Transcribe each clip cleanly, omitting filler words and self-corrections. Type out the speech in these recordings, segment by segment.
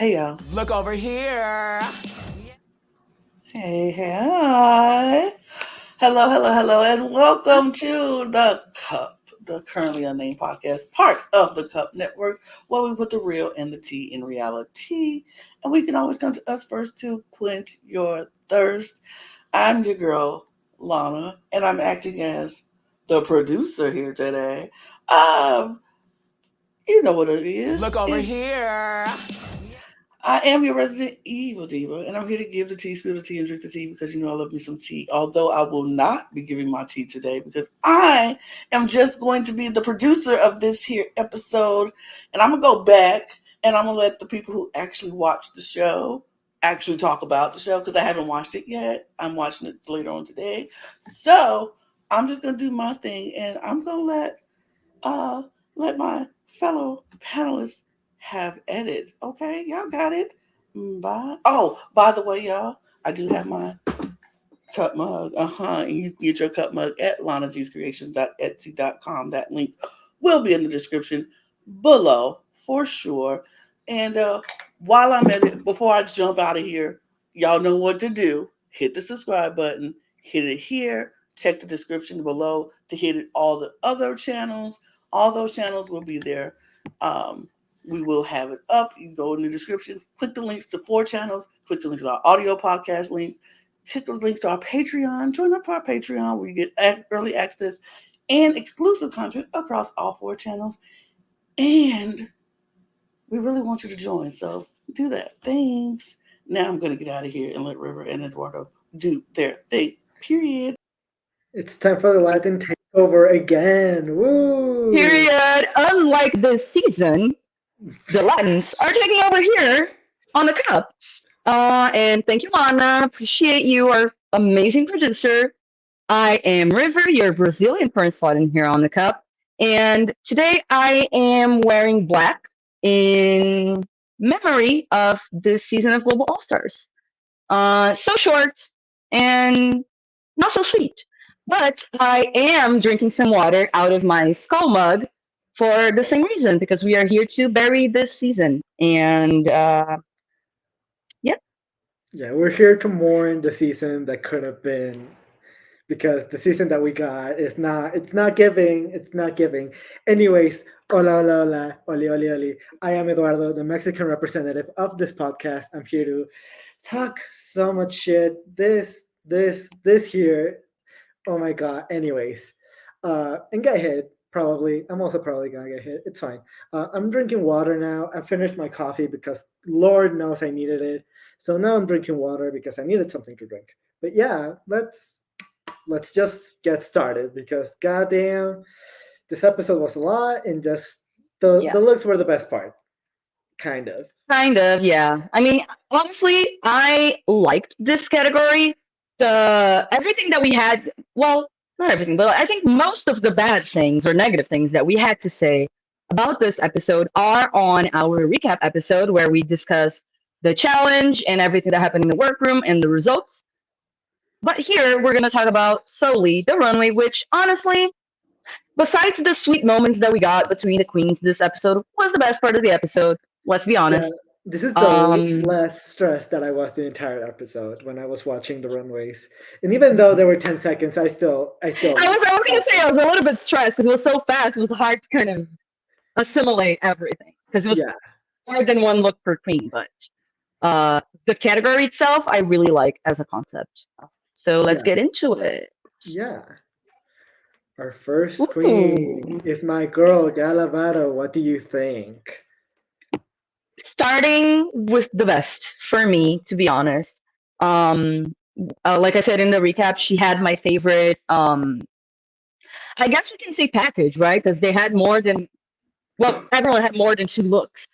Hey, y'all. Look over here. Hey, hi. Hello, and welcome to The Cup, the Currently Unnamed Podcast, part of the Cup Network, where we put the real and the tea in reality. And we can always come to us first to quench your thirst. I'm your girl, Lana, and I'm acting as the producer here today. You know what it is. Look over here. I am your resident evil diva, and I'm here to give the tea, spill the tea, and drink the tea because you know I love me some tea. Although I will not be giving my tea today because I am just going to be the producer of this here episode. And I'm going to go back and I'm going to let the people who actually watch the show actually talk about the show because I haven't watched it yet. I'm watching it later on today. So I'm just going to do my thing, and I'm going to let my fellow panelists have edit. Okay, y'all got it. Bye. Oh, by the way, y'all, I do have my cup mug. And you can get your cup mug at lanagscreations.etsy.com. That link will be in the description below for sure. And while I'm at it, before I jump out of here, y'all know what to do. Hit the subscribe button. Hit it here. Check the description below to hit all the other channels. All those channels will be there. We will have it up. You go in the description, click the links to 4 channels, click the links to our audio podcast links, click the links to our Patreon, join up for our Patreon where you get early access and exclusive content across all 4 channels. And we really want you to join, so do that. Thanks. Now I'm going to get out of here and let River and Eduardo do their thing, period. It's time for the Latin takeover again. Woo! Period. Unlike this season, the Latins are taking over here on the cup. And thank you, Lana. Appreciate you, our amazing producer. I am River, your Brazilian first Latin here on the cup. And today I am wearing black in memory of this season of Global All-Stars. So short and not so sweet. But I am drinking some water out of my skull mug for the same reason, because we are here to bury this season. And Yeah, we're here to mourn the season that could have been, because the season that we got is not giving. Anyways, hola, oli. I am Eduardo, the Mexican representative of this podcast. I'm here to talk so much shit. This here. Oh my god. Anyways, and get hit. Probably. I'm also probably gonna get hit. It's fine. I'm drinking water now. I finished my coffee because Lord knows I needed it. So now I'm drinking water because I needed something to drink. But yeah, let's just get started because goddamn, this episode was a lot, and just the looks were the best part. Kind of, yeah. I mean, honestly, I liked this category. Everything that we had, well, not everything, but I think most of the bad things or negative things that we had to say about this episode are on our recap episode where we discuss the challenge and everything that happened in the workroom and the results. But here we're going to talk about solely the runway, which honestly, besides the sweet moments that we got between the queens, this episode was the best part of the episode. Let's be honest. Yeah, this is the less stressed that I was the entire episode when I was watching the runways. And even though there were 10 seconds, I was going to say I was a little bit stressed because it was so fast. It was hard to kind of assimilate everything because it was more than one look per queen. But the category itself, I really like as a concept. So let's get into it. Yeah. Our first queen is my girl, Gala Varo. What do you think? Starting with the best for me, to be honest. Like I said in the recap, she had my favorite. I guess we can say package, right? Because they had more than. Well, everyone had more than 2 looks.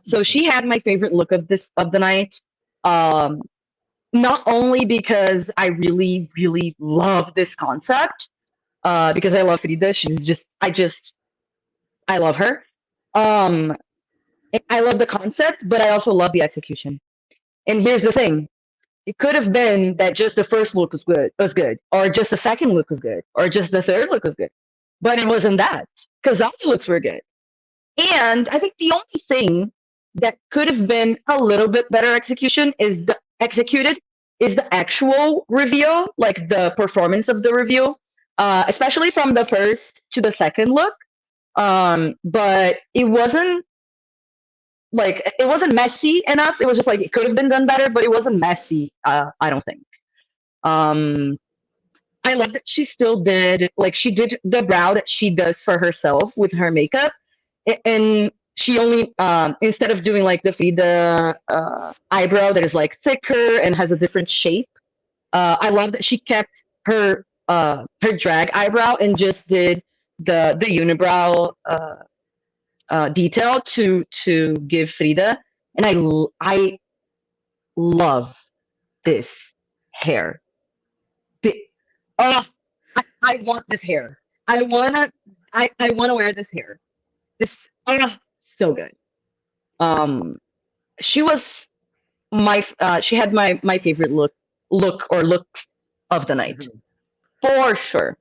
So she had my favorite look of the night. Not only because I really, really love this concept, because I love Frida. I love her. I love the concept, but I also love the execution. And here's the thing. It could have been that just the first look was good, or just the second look was good, or just the third look was good. But it wasn't that, because all the looks were good. And I think the only thing that could have been a little bit better executed is the actual reveal, like the performance of the reveal, especially from the first to the second look. But it wasn't messy enough. It was just like it could have been done better, but it wasn't messy. I don't think. Um, I love that she still did she did the brow that she does for herself with her makeup, and she only instead of doing like the eyebrow that is like thicker and has a different shape. I love that she kept her drag eyebrow and just did the unibrow detail to give Frida, and I love this hair. Oh, I want this hair. I wanna wear this hair. This so good. Um, she was she had my favorite looks of the night Mhm. for sure.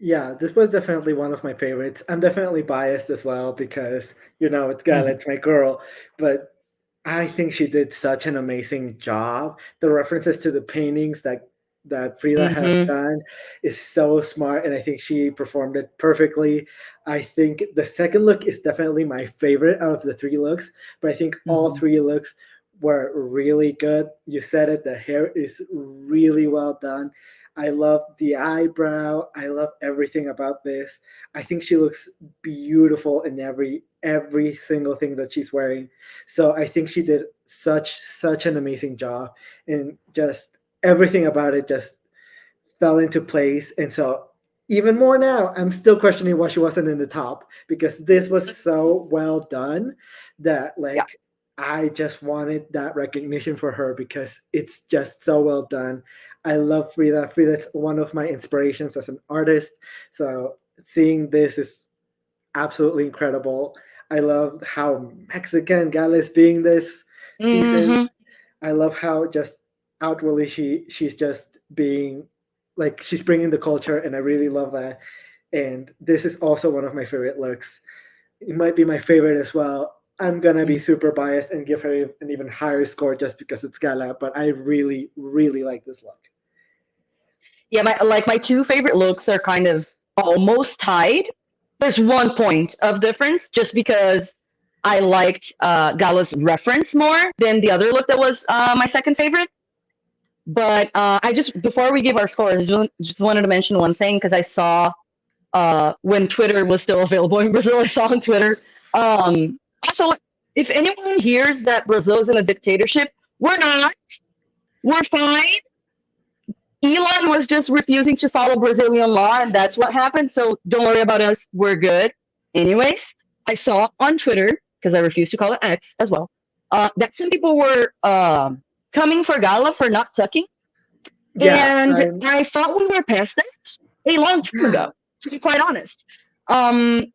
Yeah, this was definitely one of my favorites. I'm definitely biased as well because it's Gala, Mhm. it's my girl, but I think she did such an amazing job. The references to the paintings that Frida has Mhm. done is so smart, and I think she performed it perfectly. I think the second look is definitely my favorite out of the three looks, but I think all Mhm. three looks were really good. You said it, the hair is really well done. I love the eyebrow. I love everything about this. I think she looks beautiful in every single thing that she's wearing. So I think she did such an amazing job, and just everything about it just fell into place. And so even more now, I'm still questioning why she wasn't in the top, because this was so well done that Yeah. I just wanted that recognition for her because it's just so well done. I love Frida. Frida's one of my inspirations as an artist. So seeing this is absolutely incredible. I love how Mexican Gala is being this season. Mhm. I love how just outwardly she's just being like she's bringing the culture, and I really love that. And this is also one of my favorite looks. It might be my favorite as well. I'm gonna be Mhm. super biased and give her an even higher score just because it's Gala, but I really, really like this look. Yeah, my two favorite looks are kind of almost tied. There's 1 point of difference just because I liked Gala's reference more than the other look that was my second favorite. But I just before we give our scores, just wanted to mention one thing because I saw when Twitter was still available in Brazil. I saw on Twitter. Also, if anyone hears that Brazil is in a dictatorship, we're not. We're fine. Elon was just refusing to follow Brazilian law, and that's what happened. So don't worry about us. We're good. Anyways, I saw on Twitter, because I refuse to call it X as well, that some people were coming for Gala for not tucking. Yeah, And I'm I thought we were past that a long time yeah, ago, to be quite honest.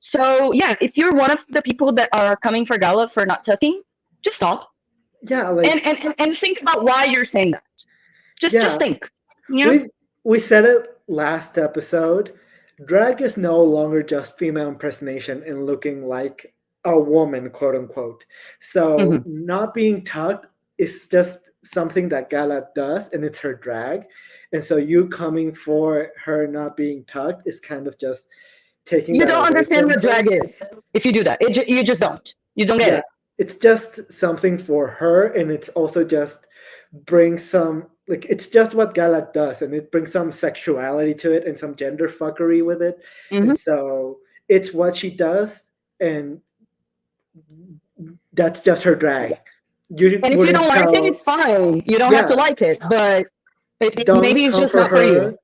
So yeah, if you're one of the people that are coming for Gala for not tucking, just stop yeah, and think about why you're saying that. Just yeah. think, you know? We said it last episode. Drag is no longer just female impersonation and looking like a woman, quote unquote. So Hmm. not being tucked is just something that Gala does, and it's her drag. And so you coming for her not being tucked is kind of just taking You that don't away understand from what her. drag is if you do that. You just don't. You don't get Yeah, it. it's just something for her, and it's also just brings some it's just what Gala does, and it brings some sexuality to it and some gender fuckery with it. And Hmm. so it's what she does, and that's just her drag. You And if you don't wouldn't like it, tell. it's fine. You don't have to Yeah, like it, but maybe don't it's come just for not for you. her,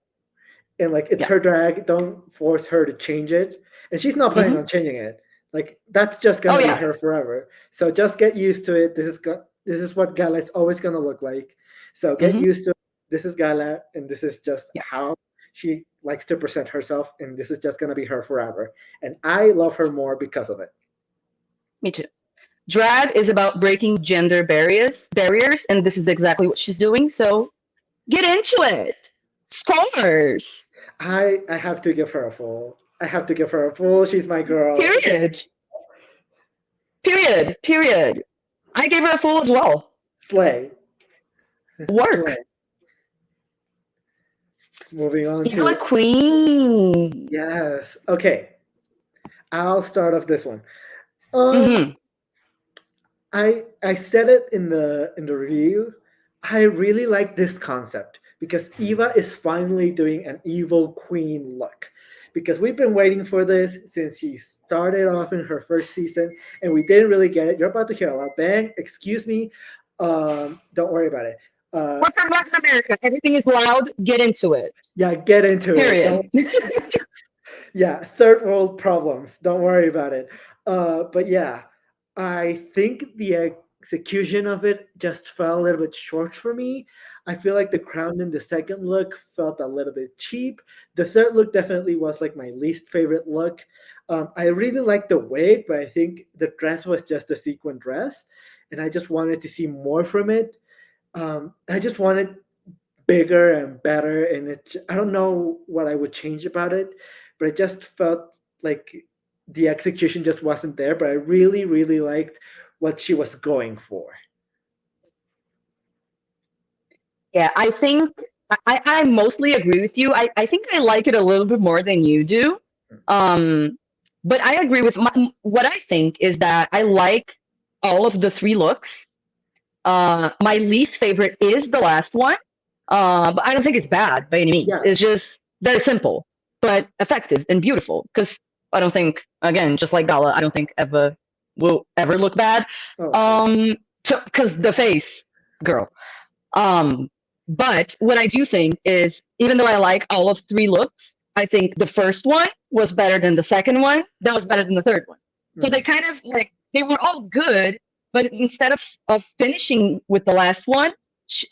and it's Yeah. her drag. Don't force her to change it, and she's not planning Hmm. on changing it. That's just Oh gonna be yeah. her forever. So just get used to it. This is what Gala is always gonna look like. So get Hmm. used to it. This is Gala, and this is just Yeah. how she likes to present herself, and this is just gonna be her forever. And I love her more because of it. Me too. Drag is about breaking gender barriers, and this is exactly what she's doing. So get into it. Scores. I have to give her a full. I have to give her a full. She's my girl. Period. Period. Period. I gave her a full as well. Slay. Work. Slay. Moving on Eva Le to Queen. yes. Okay. I'll start off this one. Um, Mm-hmm. I said it in the review. I really like this concept because Eva is finally doing an evil queen look. Because we've been waiting for this since she started off in her first season, and we didn't really get it. You're about to hear a lot. Bang, excuse me. Don't worry about it. We're from Latin America. Everything is loud. Get into it. Yeah, get into it. Period. Yeah, third world problems. Don't worry about it. But yeah, I think the execution of it just fell a little bit short for me. I feel like the crown in the second look felt a little bit cheap. The third look definitely was like my least favorite look. I really liked the wig, but I think the dress was just a sequin dress, and I just wanted to see more from it. I just wanted bigger and better, and I don't know what I would change about it, but it just felt like the execution just wasn't there. But I really, really liked what she was going for. Yeah, I think I mostly agree with you. I think I like it a little bit more than you do. But I agree with what I think is that I like all of the three looks. My least favorite is the last one. But I don't think it's bad by any means. Yeah. It's just very simple, but effective and beautiful. Because I don't think, again, just like Gala, I don't think Eva will ever look bad. Oh, Because the face, girl. But what I do think is, even though I like all of three looks, I think the first one was better than the second one. That was better than the third one. So they kind of like, they were all good, but instead of finishing with the last one,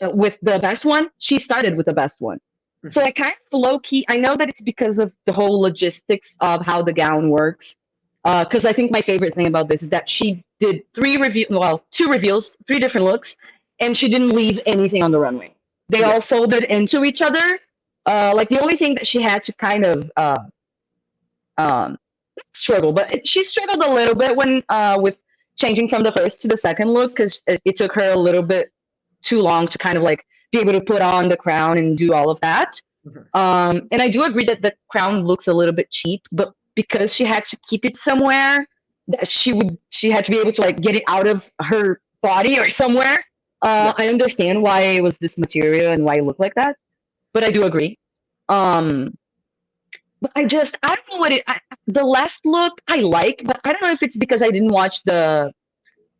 with the best one, she started with the best one. So I kind of low key, I know that it's because of the whole logistics of how the gown works. Because I think my favorite thing about this is that she did two reveals, three different looks, and she didn't leave anything on the runway. They all folded into each other. Like the only thing that she had to kind of struggle, but she struggled a little bit when with changing from the first to the second look, because it took her a little bit too long to kind of like be able to put on the crown and do all of that. And I do agree that the crown looks a little bit cheap, but because she had to keep it somewhere, that she had to be able to like get it out of her body or somewhere. I understand why it was this material and why it looked like that, but I do agree. But I don't know what the last look I like, but I don't know if it's because I didn't watch the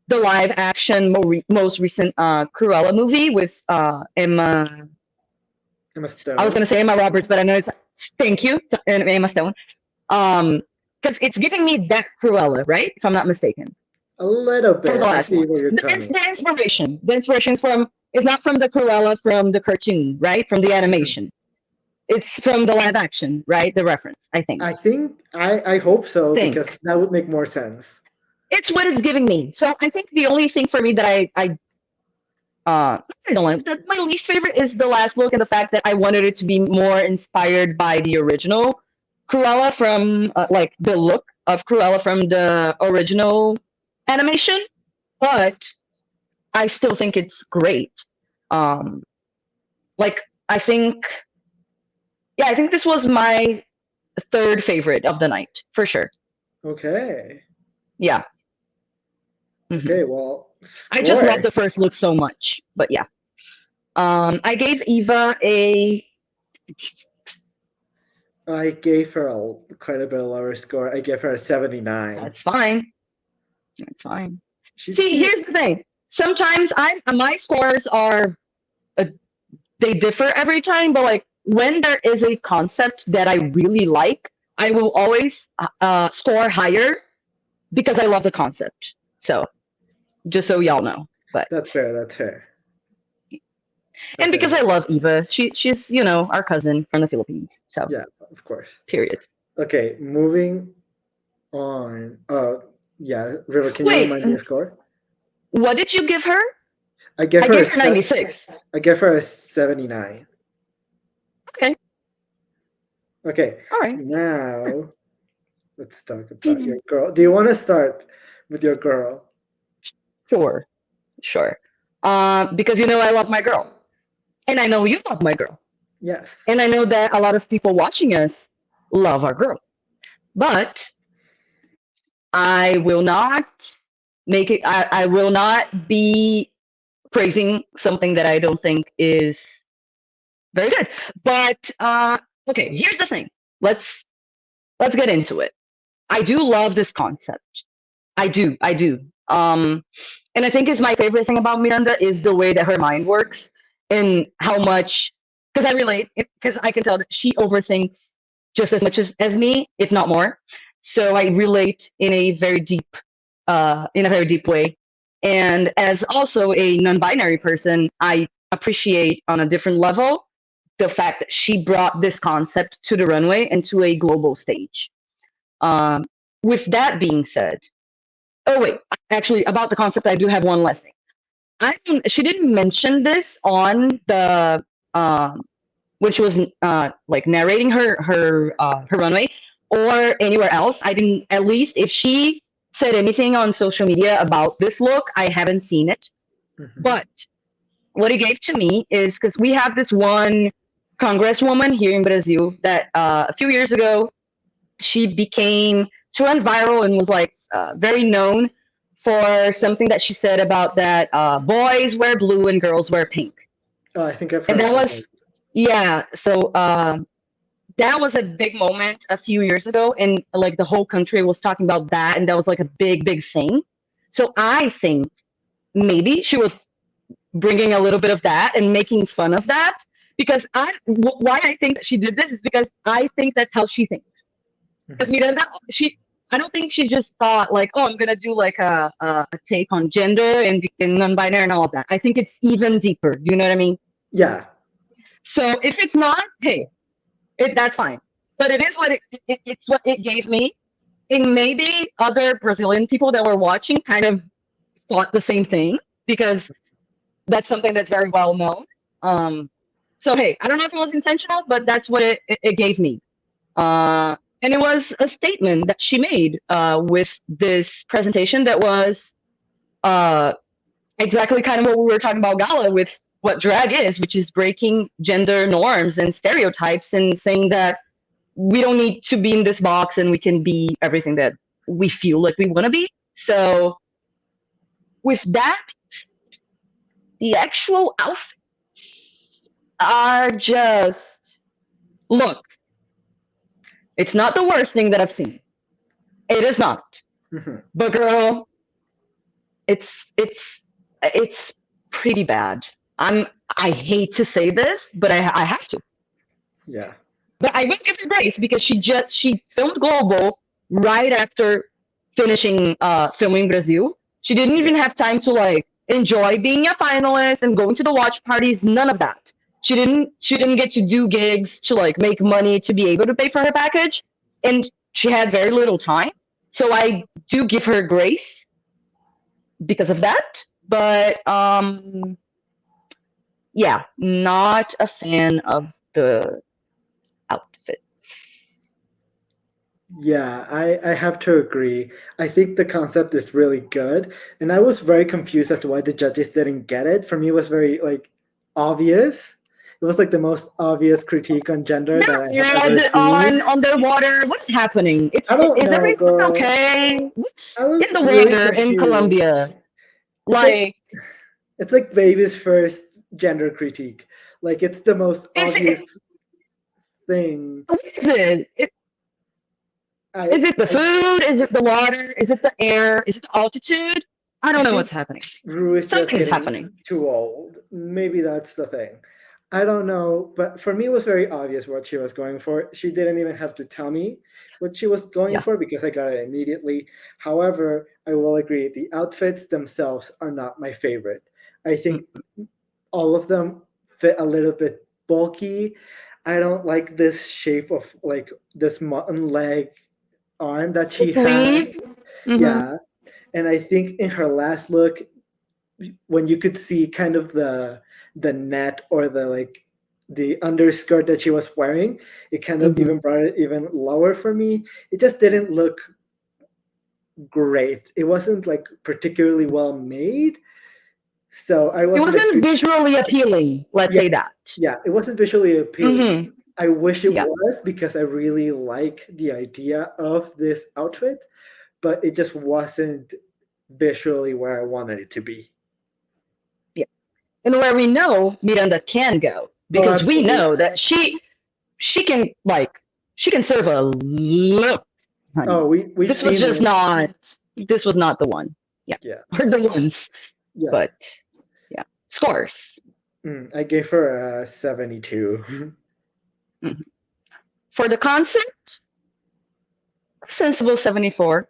live action most recent Cruella movie with Emma Stone. I was going to say Emma Roberts, but I know it's thank you, Emma Stone. Because it's giving me that Cruella, right? If I'm not mistaken. A little bit. For the last one. The inspiration is not from the Cruella from the cartoon, right? From the animation. It's from the live action, right? The reference, I think. I hope so, because that would make more sense. It's what it's giving me. So I think the only thing for me that I don't like, that my least favorite is the last look, and the fact that I wanted it to be more inspired by the original Cruella from like the look of Cruella from the original animation, but I still think it's great. Like I think this was my third favorite of the night for sure. Okay. Yeah. Okay, well, I just love the first look so much, but yeah. I gave Eva a. I gave her quite a bit lower score. I gave her a 79. That's fine. That's fine. See, here's the thing. Sometimes my scores are they differ every time, but like when there is a concept that I really like, I will always score higher because I love the concept. So, just so y'all know. But that's fair. That's fair. And because I love Eva, she's our cousin from the Philippines. So yeah, of course. Period. Okay, moving on. Yeah, River, can you remind me your score? What did you give her? I gave her 96. I gave her a 79. Okay. Okay. All right. Now, let's talk about your girl. Do you want to start with your girl. Sure, sure. Because I love my girl, and I know you love my girl, Yes. and I know that a lot of people watching us love our girl. But I will not make it. I will not be praising something that I don't think is very good. But okay, here's the thing. Let's let's get into it. I do love this concept. I do. And I think is my favorite thing about Miranda is the way that her mind works and how much, because I relate, because I can tell that she overthinks just as much as me, if not more. So I relate in a very deep way. And as also a non-binary person, I appreciate on a different level the fact that she brought this concept to the runway and to a global stage. Um, with that being said, oh wait, actually about the concept, I do have one last thing. She didn't mention this on the when she was like narrating her runway or anywhere else. I didn't. At least if she said anything on social media about this look, I haven't seen it. Mhm. But what it gave to me is because we have this one congresswoman here in Brazil that a few years ago she went viral and was like very known for something that she said about that boys wear blue and girls wear pink. Oh, I think I've And heard that was, something. yeah, so that was a big moment a few years ago, and like the whole country was talking about that, and that was like a big thing. So I think maybe she was bringing a little bit of that and making fun of that, because why I think that she did this is because I think that's how she thinks. Because Mhm. Miranda, I don't think she just thought like, oh, I'm gonna do like a take on gender and non-binary and all of that. I think it's even deeper. Do you know what I mean? Yeah. So if it's not, hey, that's fine. But it is what it's what it gave me. And maybe other Brazilian people that were watching kind of thought the same thing because that's something that's very well known. Um, so hey, I don't know if it was intentional, but that's what it gave me. And it was a statement that she made with this presentation that was uh, exactly kind of what we were talking about Gala with what drag is, which is breaking gender norms and stereotypes and saying that we don't need to be in this box and we can be everything that we feel like we want to be. So with that, the actual outfits are just look. It's not the worst thing that I've seen. It is not. Mhm. But girl, it's pretty bad. I hate to say this, but I have to. Yeah. But I will give her grace because she filmed Global right after finishing filming Brazil. She didn't Yeah. even have time to like enjoy being a finalist and going to the watch parties. None of that. She didn't get to do gigs to like make money to be able to pay for her package, and she had very little time. So I do give her grace because of that. But yeah, not a fan of the outfit. Yeah, I have to agree. I think the concept is really good. And I was very confused as to why the judges didn't get it. For me, it was very like obvious. It was like the most obvious critique on gender that I They're have ever red seen. on their water. What's happening? I don't Is know, everything girl. okay? What's I was in the really water in confused. Colombia? It's like Like, it's like baby's first gender critique. Like it's the most is it? obvious thing. What is it? I Is it the I, food? Is it the water? Is it the air? Is it the altitude? I I don't know think what's happening. Rue is just Something is getting happening. too old. Maybe that's the thing. I don't know, but for me, it was very obvious what she was going for. She didn't even have to tell me what she was going Yeah. for because I got it immediately. However, I will agree the outfits themselves are not my favorite. I think Mm. all of them fit a little bit bulky. I don't like this shape of like this mutton leg arm that The she has. sleeve. Hmm. Yeah. And I think in her last look, when you could see kind of the net or the like the underskirt that she was wearing, it kind of Hmm. even brought it even lower for me. It just didn't look great. It wasn't like particularly well made. So I It wasn't a wasn't huge visually appealing, let's yeah, say that. yeah, it wasn't visually appealing. Hmm. I wish it Yeah. was because I really like the idea of this outfit, but it just wasn't visually where I wanted it to be. Yeah. And where we know Miranda can go, Oh, because we absolutely. know that she can serve a look, honey. Oh, we've This was seen just it. not this was not the one. Yeah. Yeah, Or the ones. yeah. But yeah. Scores. I gave her a 72. Mhm. For the concept, sensible 74.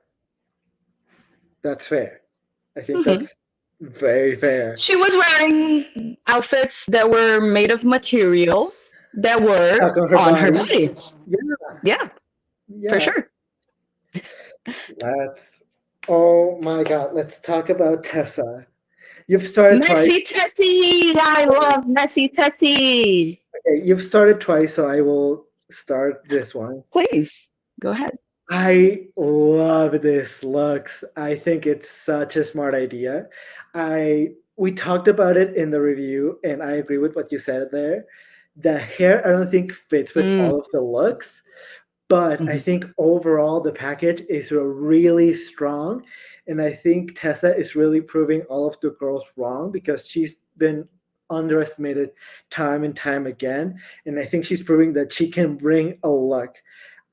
That's fair. I think Mhm. that's very fair. She was wearing outfits that were made of materials that were Stuck on her on her body. body. Yeah, Yeah, for yeah. sure. Let's. Oh my God. Let's talk about Tessa. You've started twice. Messy Tessie! I love Messy Tessie! Okay, you've started twice, so I will start this one. Please, go ahead. I love this looks. I think it's such a smart idea. We talked about it in the review, and I agree with what you said there. The hair I don't think fits with Mm, all of the looks, but I mhm, think overall the package is really strong, and I think Tessa is really proving all of the girls wrong because she's been underestimated time and time again, and I think she's proving that she can bring a look.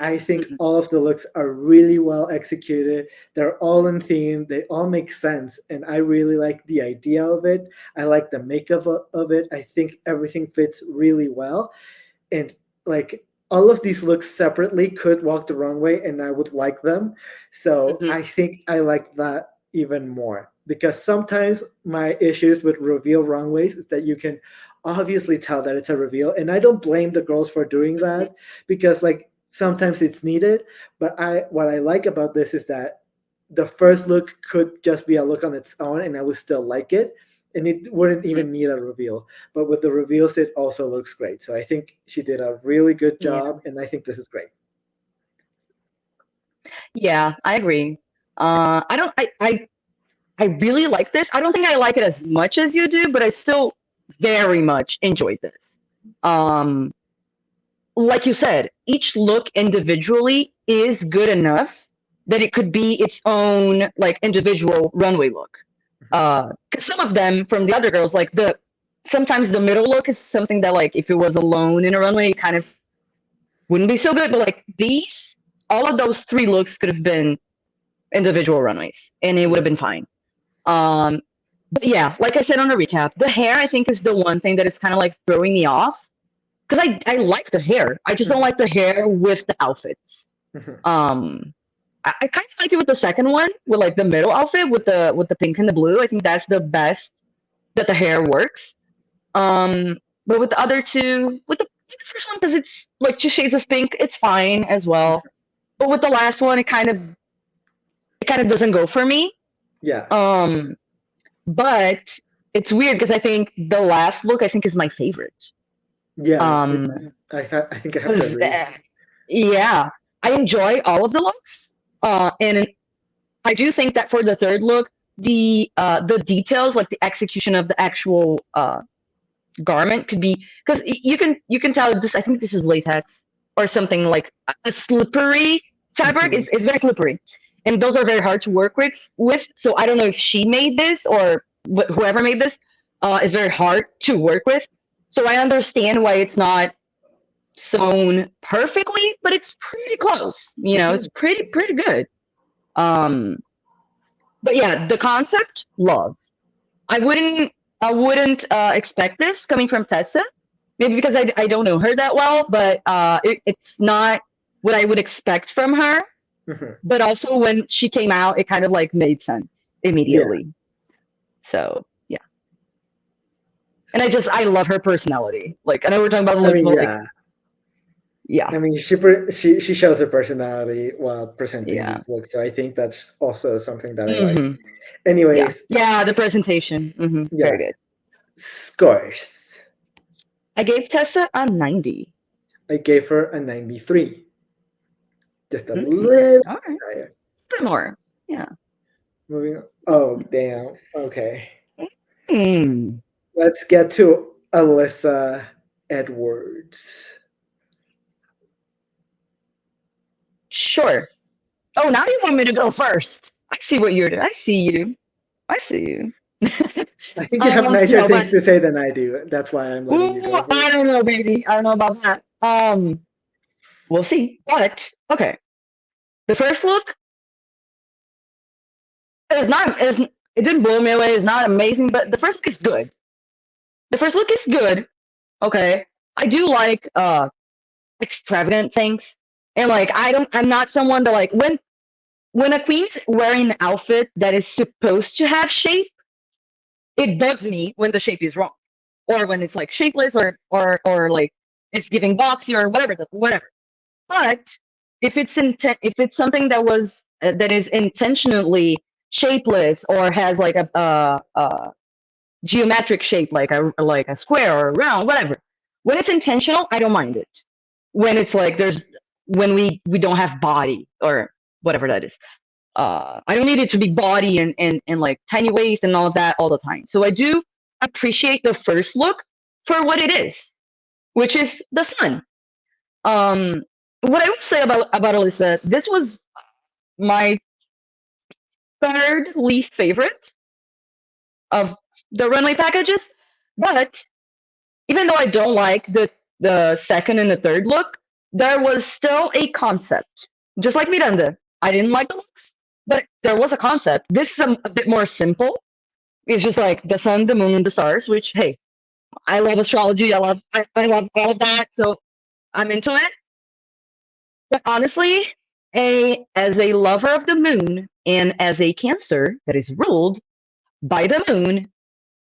I think mhm, all of the looks are really well executed. They're all in theme. They all make sense. And I really like the idea of it. I like the makeup of it. I think everything fits really well. And like all of these looks separately could walk the runway and I would like them. So mhm. I think I like that even more because sometimes my issues with reveal runways is that you can obviously tell that it's a reveal. And I don't blame the girls for doing that because like sometimes it's needed. But I what I like about this is that the first look could just be a look on its own and I would still like it. And it wouldn't even need a reveal. But with the reveals, it also looks great. So I think she did a really good Yeah, job, and I think this is great. yeah, I agree. I don't. I really like this. I don't think I like it as much as you do, but I still very much enjoyed this. Um, like you said, each look individually is good enough that it could be its own like individual runway look. Because some of them from the other girls, like the sometimes the middle look is something that like if it was alone in a runway, it kind of wouldn't be so good. But like these, all of those three looks could have been individual runways, and it would have been fine. Um, but yeah, like I said on the recap, the hair I think is the one thing that is kind of like throwing me off because I like the hair. I just don't like the hair with the outfits. Um, I kind of like it with the second one, with like the middle outfit with the pink and the blue. I think that's the best that the hair works. But with the other two, with the first one because it's like 2 shades of pink, it's fine as well. But with the last one, it kind of doesn't go for me. Yeah, Um, but it's weird because I think the last look I think is my favorite. yeah. Um, I think I have to 'Cause, agree. yeah, I enjoy all of the looks, and I do think that for the third look, the details, like the execution of the actual garment, could be because you can tell this. I think this is latex or something like a slippery fabric. Mhm. Is very slippery, and those are very hard to work with. So I don't know if she made this or whoever made this is very hard to work with. So I understand why it's not sewn perfectly, but it's pretty close. It's pretty good. Um, but yeah, the concept, love. I wouldn't expect this coming from Tessa. Maybe because I don't know her that well, but it's not what I would expect from her. Mhm. But also when she came out, it kind of like made sense Yeah, immediately. So yeah, and I love her personality. Like I know we're talking about the I looks, mean, but like yeah. yeah, I mean, she shows her personality while presenting yeah, these looks, so I think that's also something that I like. hmm yeah, Anyways, yeah. The presentation, very yeah, good. scores. I gave Tessa a 90. I gave her a 93, just a Mhm. little All right, higher. a bit more. Yeah. Moving on. Oh, damn. Okay. Hmm. Let's get to Alyssa Edwards. Sure. Oh, now you want me to go first. I see what you're doing. I see you. I see you. I think you have nicer No, things but to say than I do. That's why I'm letting you go I first. don't know, baby. I don't know about that. We'll see. But okay, the first look is not is it didn't blow me away. It's not amazing, but the first look is good. The first look is good. Okay, I do like extravagant things, and like I'm not someone that like when a queen's wearing an outfit that is supposed to have shape, it bugs me when the shape is wrong, or when it's like shapeless, or like it's giving boxy or whatever. But if it's something that is intentionally shapeless or has like a geometric shape, like a square or a round, whatever. When it's intentional, I don't mind it. When it's like when we don't have body or whatever that is. I don't need it to be body and like tiny waist and all of that all the time. So I do appreciate the first look for what it is, which is the sun. What I would say about Alyssa, this was my third least favorite of the runway packages, but even though I don't like the second and the third look, there was still a concept. Just like Miranda, I didn't like the looks, but there was a concept. This is a bit more simple. It's just like the sun, the moon, and the stars. Which, hey, I love astrology. I love all of that, so I'm into it. But honestly, as a lover of the moon and as a Cancer that is ruled by the moon,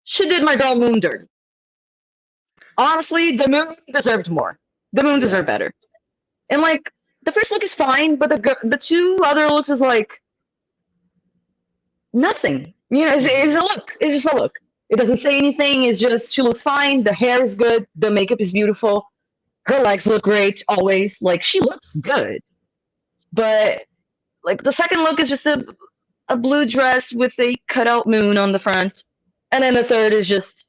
she did my girl Moon dirty. Honestly, the moon deserved more. The moon deserved Yeah. better. And like the first look is fine, but the two other looks is like nothing. You know, it's a look. It's just a look. It doesn't say anything. It's just she looks fine. The hair is good. The makeup is beautiful. Her legs look great always. Like she looks good. But like the second look is just a blue dress with a cutout moon on the front. And then the third is just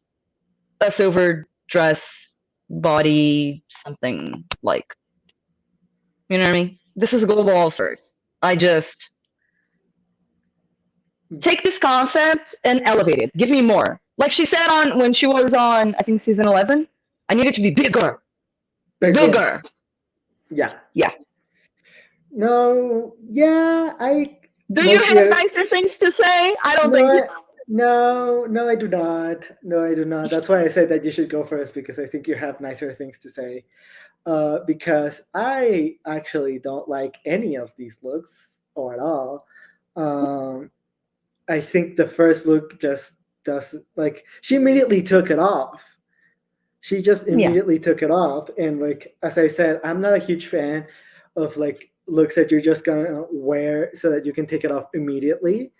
a silver dress body something like. You know what I mean? This is Global All Stars. I just take this concept and elevate it. Give me more. Like she said on when she was on, I think season 11, I need it to be bigger. Bigger. Yeah. Yeah. No. Yeah. I Do you mostly. have nicer things to say? I don't think so. No, I do not. No, I do not. That's why I said that you should go first because I think you have nicer things to say. Because I actually don't like any of these looks or at all. Um, I think the first look just doesn't like. She immediately took it off. She just Yeah. immediately took it off, and like as I said, I'm not a huge fan of like looks that you're just gonna wear so that you can take it off immediately.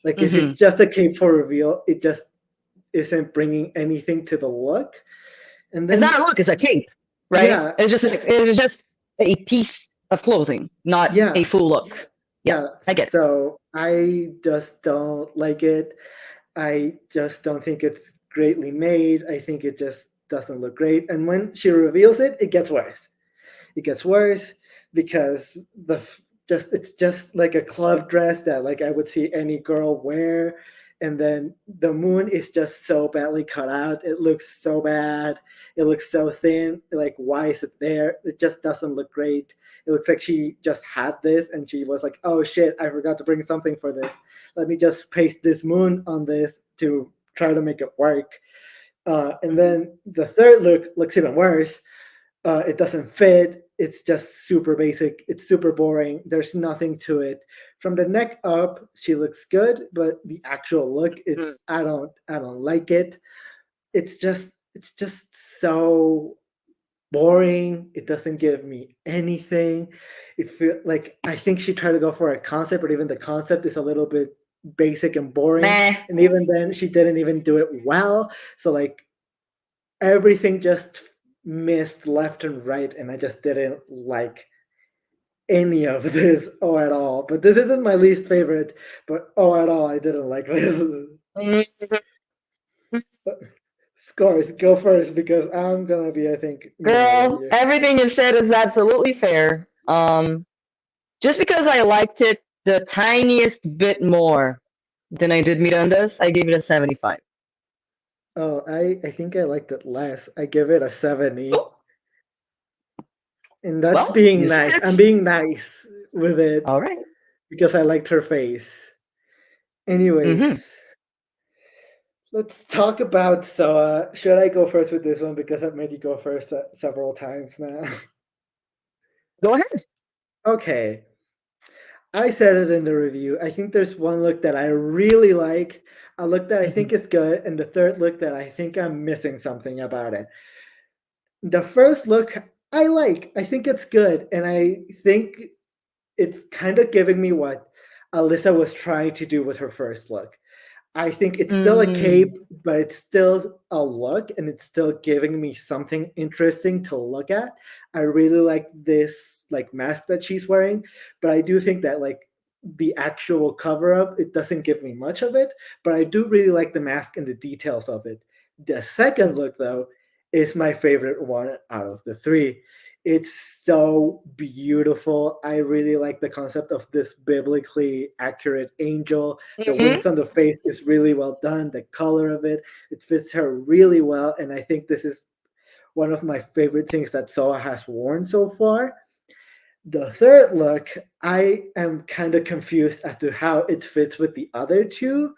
Like if Mm-hmm. it's just a cape for reveal, it just isn't bringing anything to the look. And It's not then a look, it's a cape, right? yeah, It's just a piece of clothing, not a yeah, full look. Yeah, yeah. I get it. So I just don't like it. I just don't think it's greatly made. I think it just doesn't look great. And when she reveals it, it gets worse. It gets worse because just it's just like a club dress that like I would see any girl wear. And then the moon is just so badly cut out. It looks so bad. It looks so thin. Like, why is it there? It just doesn't look great. It looks like she just had this and she was like, oh shit, I forgot to bring something for this. Let me just paste this moon on this to try to make it work. And then the third look looks even worse. It doesn't fit. It's just super basic. It's super boring. There's nothing to it. From the neck up, she looks good, but the actual look, it's I don't like it. It's just so boring. It doesn't give me anything. It feel like I think she tried to go for a concept, but even the concept is a little bit basic and boring. Meh. And even then, she didn't even do it well. So like everything just missed left and right, and I just didn't like any of this at all. But this isn't my least favorite. But at all, I didn't like this. Scores, go first because I'm gonna be, I think, meaner than Girl, you. everything you said is absolutely fair. Just because I liked it the tiniest bit more than I did Miranda's, I gave it a 75. Oh, I think I liked it less. I give it a 70. Oh, And that's well, being you nice. said I'm it. being nice with it All right. because I liked her face. Mm-hmm. Anyways, let's talk about Soa. Should I go first with this one because I've made you go first several times now? Go ahead. Okay. I said it in the review. I think there's one look that I really like, a look that I Mm-hmm. think is good, and the third look that I think I'm missing something about it. The first look I like. I think it's good, and I think it's kind of giving me what Alyssa was trying to do with her first look. I think it's still a cape, Mm, but it's still a look, and it's still giving me something interesting to look at. I really like this like mask that she's wearing, but I do think that like the actual cover up, it doesn't give me much of it, but I do really like the mask and the details of it. The second look though is my favorite one out of the three. It's so beautiful. I really like the concept of this biblically accurate angel. The mm-hmm. wings on the face is really well done. The color of it, it fits her really well. And I think this is one of my favorite things that Soa has worn so far. The third look, I am kind of confused as to how it fits with the other two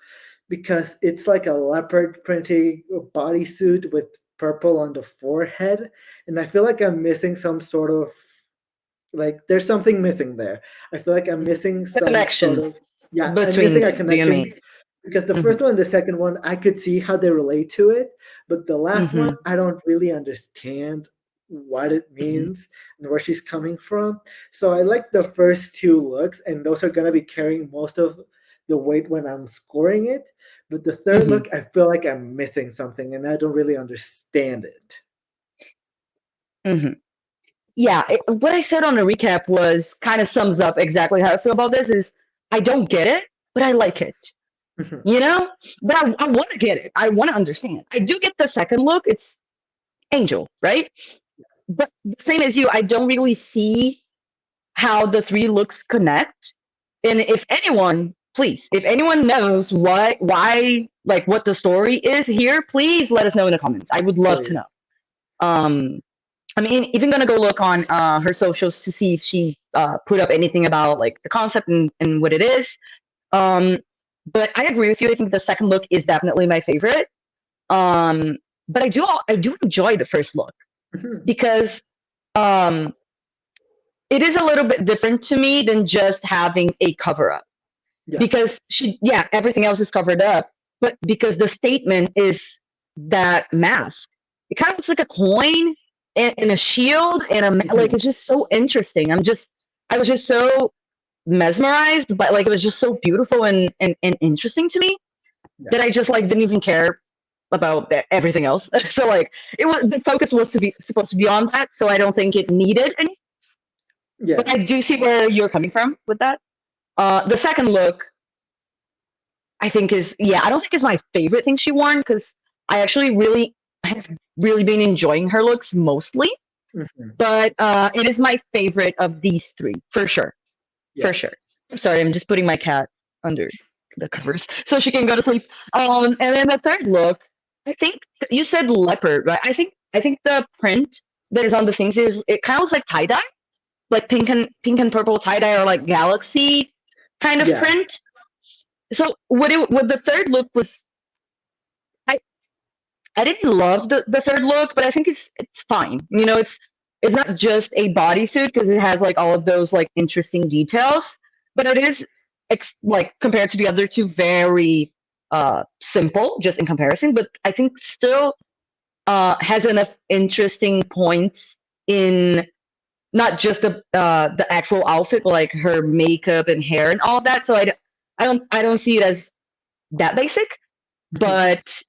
because it's like a leopard printing bodysuit with purple on the forehead. And I feel like I'm missing some sort of like there's something missing there. I feel like I'm missing The some sort connection of yeah, I'm between missing a them, do you connection mean? because the Mm-hmm. first one and the second one I could see how they relate to it, but the last Mm-hmm. one I don't really understand what it Mm-hmm. means and where she's coming from. So I like the first two looks, and those are gonna be carrying most of the weight when I'm scoring it. But the third Mm-hmm. look, I feel like I'm missing something, and I don't really understand it. Mm-hmm. Yeah, what I said on the recap was kind of sums up exactly how I feel about this is I don't get it, but I like it. Mhm. You know? But I want to get it. I want to understand. I do get the second look. It's Angel, right? But the same as you, I don't really see how the three looks connect. And if anyone, please, if anyone knows why, like what the story is here, please let us know in the comments. I would love to Please. know. Um, I mean, even gonna go look on her socials to see if she put up anything about like the concept and what it is. Um, but I agree with you. I think the second look is definitely my favorite. Um, but I do enjoy the first look Mhm. because um, it is a little bit different to me than just having a cover up. Yeah. Because yeah, everything else is covered up, but because the statement is that mask, it kind of looks like a coin and a shield and like Mhm. it's just so interesting. I was just so mesmerized, but like it was just so beautiful and interesting to me Yeah. that I just like didn't even care about everything else. So like it was the focus was supposed to be on that, so I don't think it needed any. But Yeah. I do see where you're coming from with that. The second look, I think is yeah, I don't think is my favorite thing she worn because I actually really have really been enjoying her looks mostly. Mhm. But it is my favorite of these three for sure, for Yeah. sure. I'm sorry, I'm just putting my cat under the covers so she can go to sleep. And then the third look, I think you said leopard, right? I think the print that is on the things is it kind of looks like tie dye, like pink and purple tie dye or like galaxy kind of Yeah. print. So what the third look was, I I didn't love the third look, but I think it's fine. You know, it's not just a bodysuit because it has like all of those like interesting details, but it is like compared to the other two very simple just in comparison. But I think still has enough interesting points in not just the actual outfit, but like her makeup and hair and all of that. So I don't see it as that basic, Mhm. but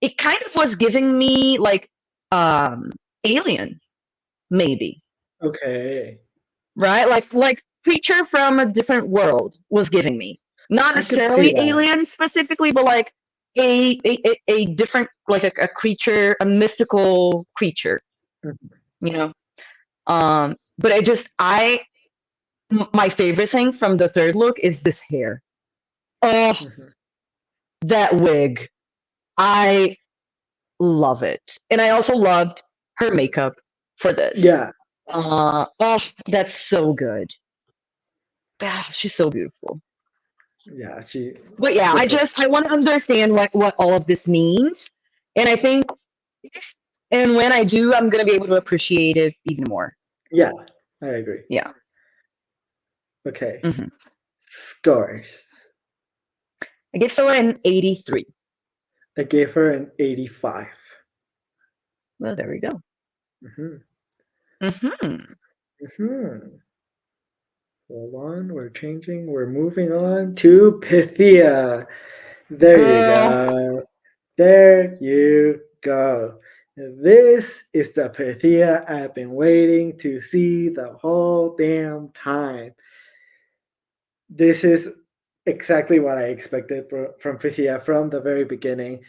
it kind of was giving me like um Alien, maybe. Okay. right? Like creature from a different world was giving me. Not I could see necessarily that. alien specifically, but like a different, like a creature, a mystical creature, Mhm, you know. But my favorite thing from the third look is this hair. Oh, mhm. that wig. I love it. And I also loved her makeup for this. Yeah, Oh, that's so good. Ah, she's so beautiful. yeah. She But yeah, the per- I want to understand what all of this means. And I think if and when I do, I'm gonna be able to appreciate it even more. yeah. I agree. Yeah. Okay, Hmm. scores. I give Soa an 83. I gave her an 85. Well, there we go. Hmm. Hmm. Hmm. Hold on, we're changing. We're moving on to Pythia. There you Girl. go. There you go. This is the Pythia I've been waiting to see the whole damn time. This is exactly what I expected from Pythia from the very beginning.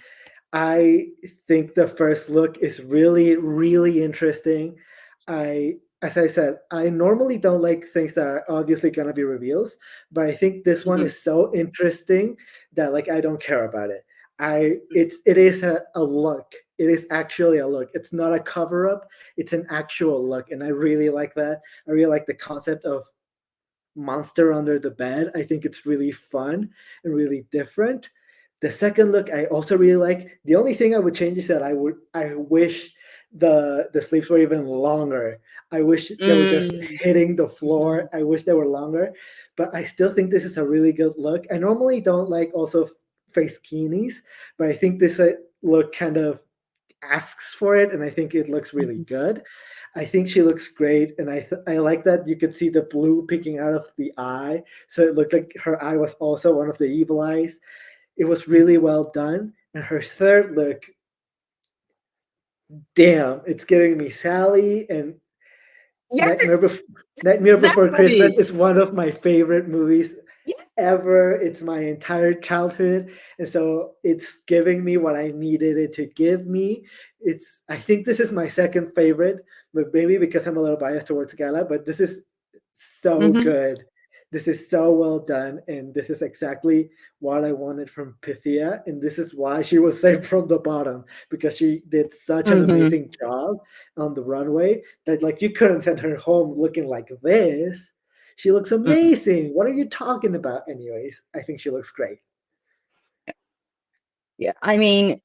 I think the first look is really, really interesting. As I said, I normally don't like things that are obviously gonna be reveals, but I think this one Hmm. is so interesting that like I don't care about it. It is a look. It is actually a look. It's not a cover up. It's an actual look, and I really like that. I really like the concept of monster under the bed. I think it's really fun and really different. The second look I also really like. The only thing I would change is that I wish the sleeves were even longer. I wish they were just Mm. hitting the floor. Mhm. I wish they were longer, but I still think this is a really good look. I normally don't like also face bikinis, but I think this look kind of asks for it, and I think it looks really Mhm. good. I think she looks great, and I like that you could see the blue peeking out of the eye, so it looked like her eye was also one of the evil eyes. It was really well done. And her third look, damn, it's giving me Sally and Yes, Nightmare, Bef- Nightmare that Before Christmas movie. is one of my favorite movies Yes. ever. It's my entire childhood, and so it's giving me what I needed it to give me. I think this is my second favorite, but maybe because I'm a little biased towards Gala, but this is so Hmm. good. This is so well done, and this is exactly what I wanted from Pythia, and this is why she was saved from the bottom, because she did such an Hmm. amazing job on the runway that like you couldn't send her home looking like this. She looks Hmm. amazing. What are you talking about? Anyways, I think she looks great. Yeah, I mean,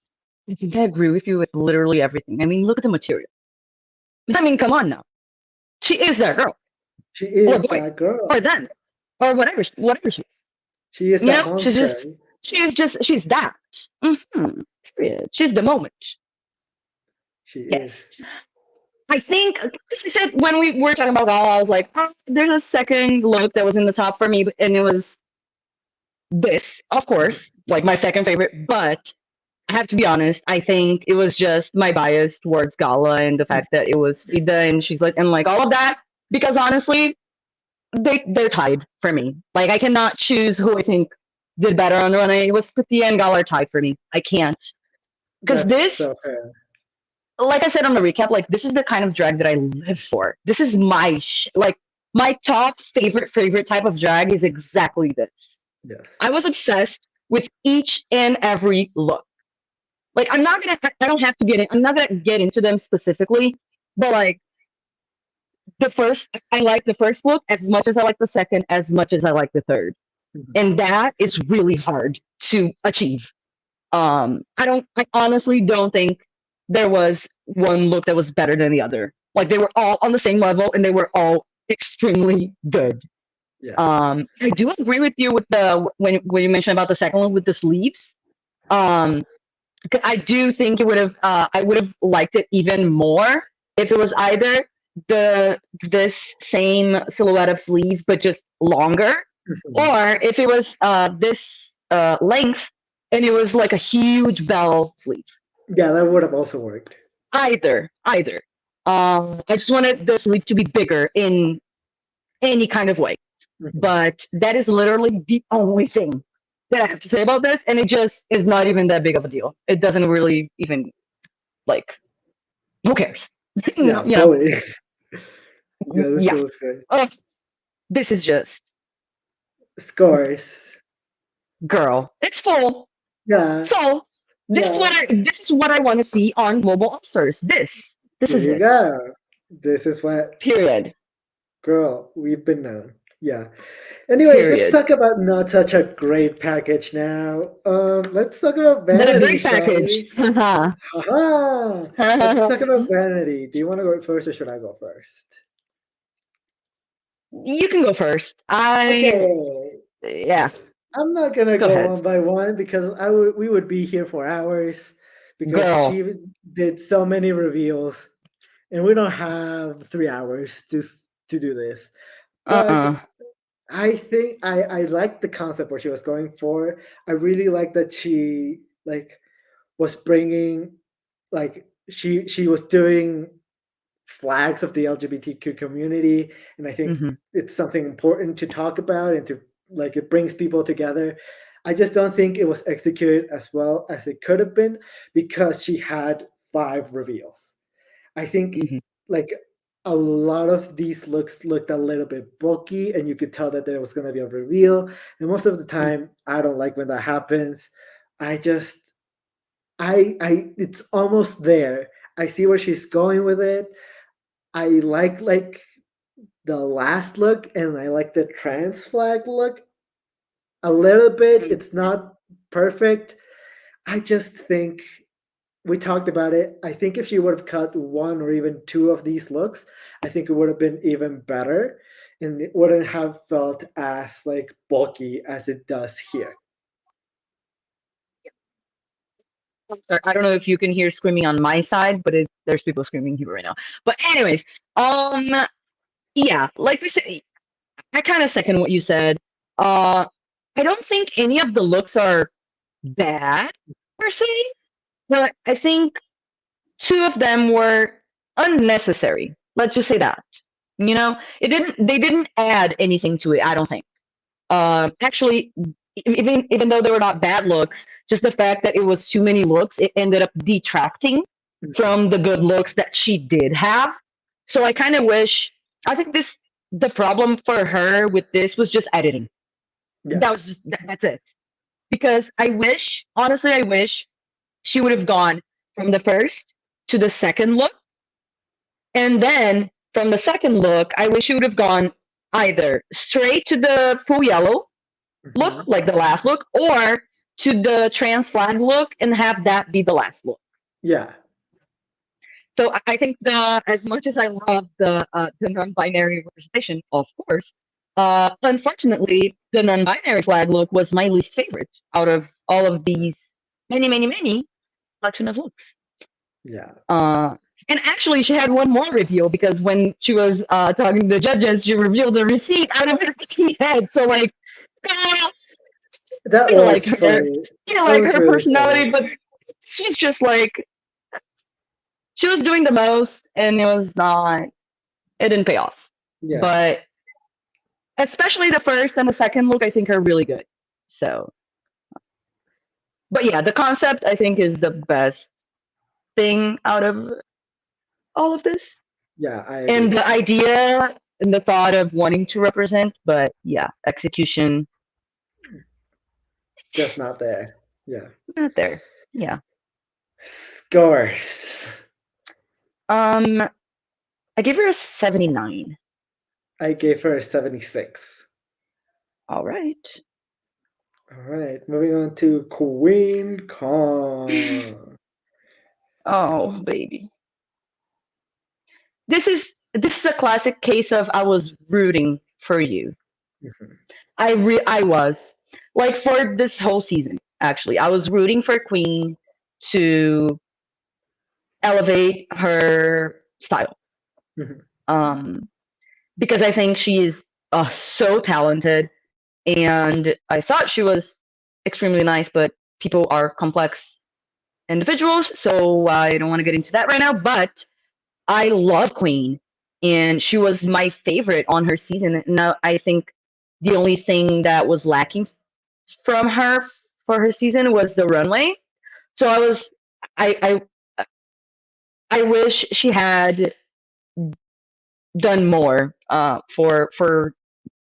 I think I agree with you with literally everything. I mean, look at the material. I mean, come on now. She is that girl, She or is boy, that girl. or then, or whatever, whatever she is. She is You that know, monster. she's that. Hmm. Period. She's the moment. She Yes. is. I think, as I said, when we were talking about Gala, I was like, oh, there's a second look that was in the top for me, and it was this, of course, like my second favorite. But I have to be honest, I think it was just my bias towards Gala and the fact that it was Frida and she's like, and like all of that. Because honestly, they're tied for me. Like I cannot choose who I think did better on the runway. It was Pythia and Gala are tied for me. I can't. Because That's this, so fair. like I said on the recap, like this is the kind of drag that I live for. This is like my top favorite type of drag is exactly this. Yes. I was obsessed with each and every look. Like I don't have to get in. I'm not gonna get into them specifically, but like I like the first look as much as I like the second, as much as I like the third, Mhm. and that is really hard to achieve. I honestly don't think there was one look that was better than the other. Like they were all on the same level, and they were all extremely good. Yeah. I do agree with you with the when you mentioned about the second one with the sleeves. Um, I do think it would have. I would have liked it even more if it was either this same silhouette of sleeve but just longer, Mhm. or if it was this length and it was like a huge bell sleeve. Yeah, that would have also worked. Either. I just wanted the sleeve to be bigger any kind of way. Mhm. But that is literally the only thing that I have to say about this, and it just is not even that big of a deal. It doesn't really even like who cares? Yeah, You know, fully. Yeah, this yeah. was great. This is just Scores. girl. It's full. Yeah, So yeah. this is what I want to see on Global All Stars. This There is you it. go. This is what, Period. girl, we've been known. Yeah. Anyways, let's Period. talk about not such a great package now. Let's talk about The Vanity, great shall package. we? Haha. Let's talk about Vanity. Do you want to go first or should I go first? You can go first. Okay. Yeah. I'm not gonna Go go ahead, one by one because we would be here for hours because girl. she did so many reveals and we don't have 3 hours to do this. But Uh-uh. I think I like the concept where she was going for. I really like that she like was bringing like she was doing flags of the LGBTQ community, and I think Hmm. it's something important to talk about and to like it brings people together. I just don't think it was executed as well as it could have been because she had 5 reveals. I think Hmm. like a lot of these looks looked a little bit bulky, and you could tell that there was going to be a reveal. And most of the time, I don't like when that happens. I just, it's almost there. I see where she's going with it. I like the last look, and I like the trans flag look a little bit. It's not perfect. I just think we talked about it. I think if she would have cut 1 or even 2 of these looks, I think it would have been even better and it wouldn't have felt as like bulky as it does here. Sorry, I don't know if you can hear screaming on my side, but there's people screaming here right now. But anyways, yeah, like we said, I kind of second what you said. Uh, I don't think any of the looks are bad per se, but I think 2 of them were unnecessary. Let's just say that. You know, they didn't add anything to it, I don't think. Actually, even though they were not bad looks, just the fact that it was too many looks, it ended up detracting Mhm. from the good looks that she did have. So I kind of wish. I think the problem for her with this was just editing. Yeah. That's it. Because I wish, honestly, I wish she would have gone from the first to the second look, and then from the second look, I wish she would have gone either straight to the full yellow look, Mhm. like the last look, or to the trans flag look and have that be the last look. Yeah. So I think as much as I love the non-binary representation, of course, unfortunately, the non-binary flag look was my least favorite out of all of these many selection of looks. Yeah. Uh, and actually, she had one more reveal because when she was talking to the judges, she revealed the receipt out of her fucking head. So like, girl, That I like was her. funny. I That like was her really personality, funny. but she's just like she was doing the most, and it was not. It didn't pay off. Yeah. But especially the first and the second look, I think are really good. So, but yeah, the concept I think is the best thing out of all of this, Yeah, I and agree. the idea and the thought of wanting to represent. But yeah, execution Just not there. Yeah. not there. Yeah. Scores. I give her a 79. I gave her a 76. All right. All right, moving on to Kween Kong. Oh, baby. This is a classic case of I was rooting for you. Mhm. I was like for this whole season. Actually, I was rooting for Queen to elevate her style. Mhm. Um, because I think she is so talented, and I thought she was extremely nice. But people are complex individuals, so I don't want to get into that right now. But I love Queen, and she was my favorite on her season. Now I think the only thing that was lacking from her for her season was the runway. So I I wish she had done more for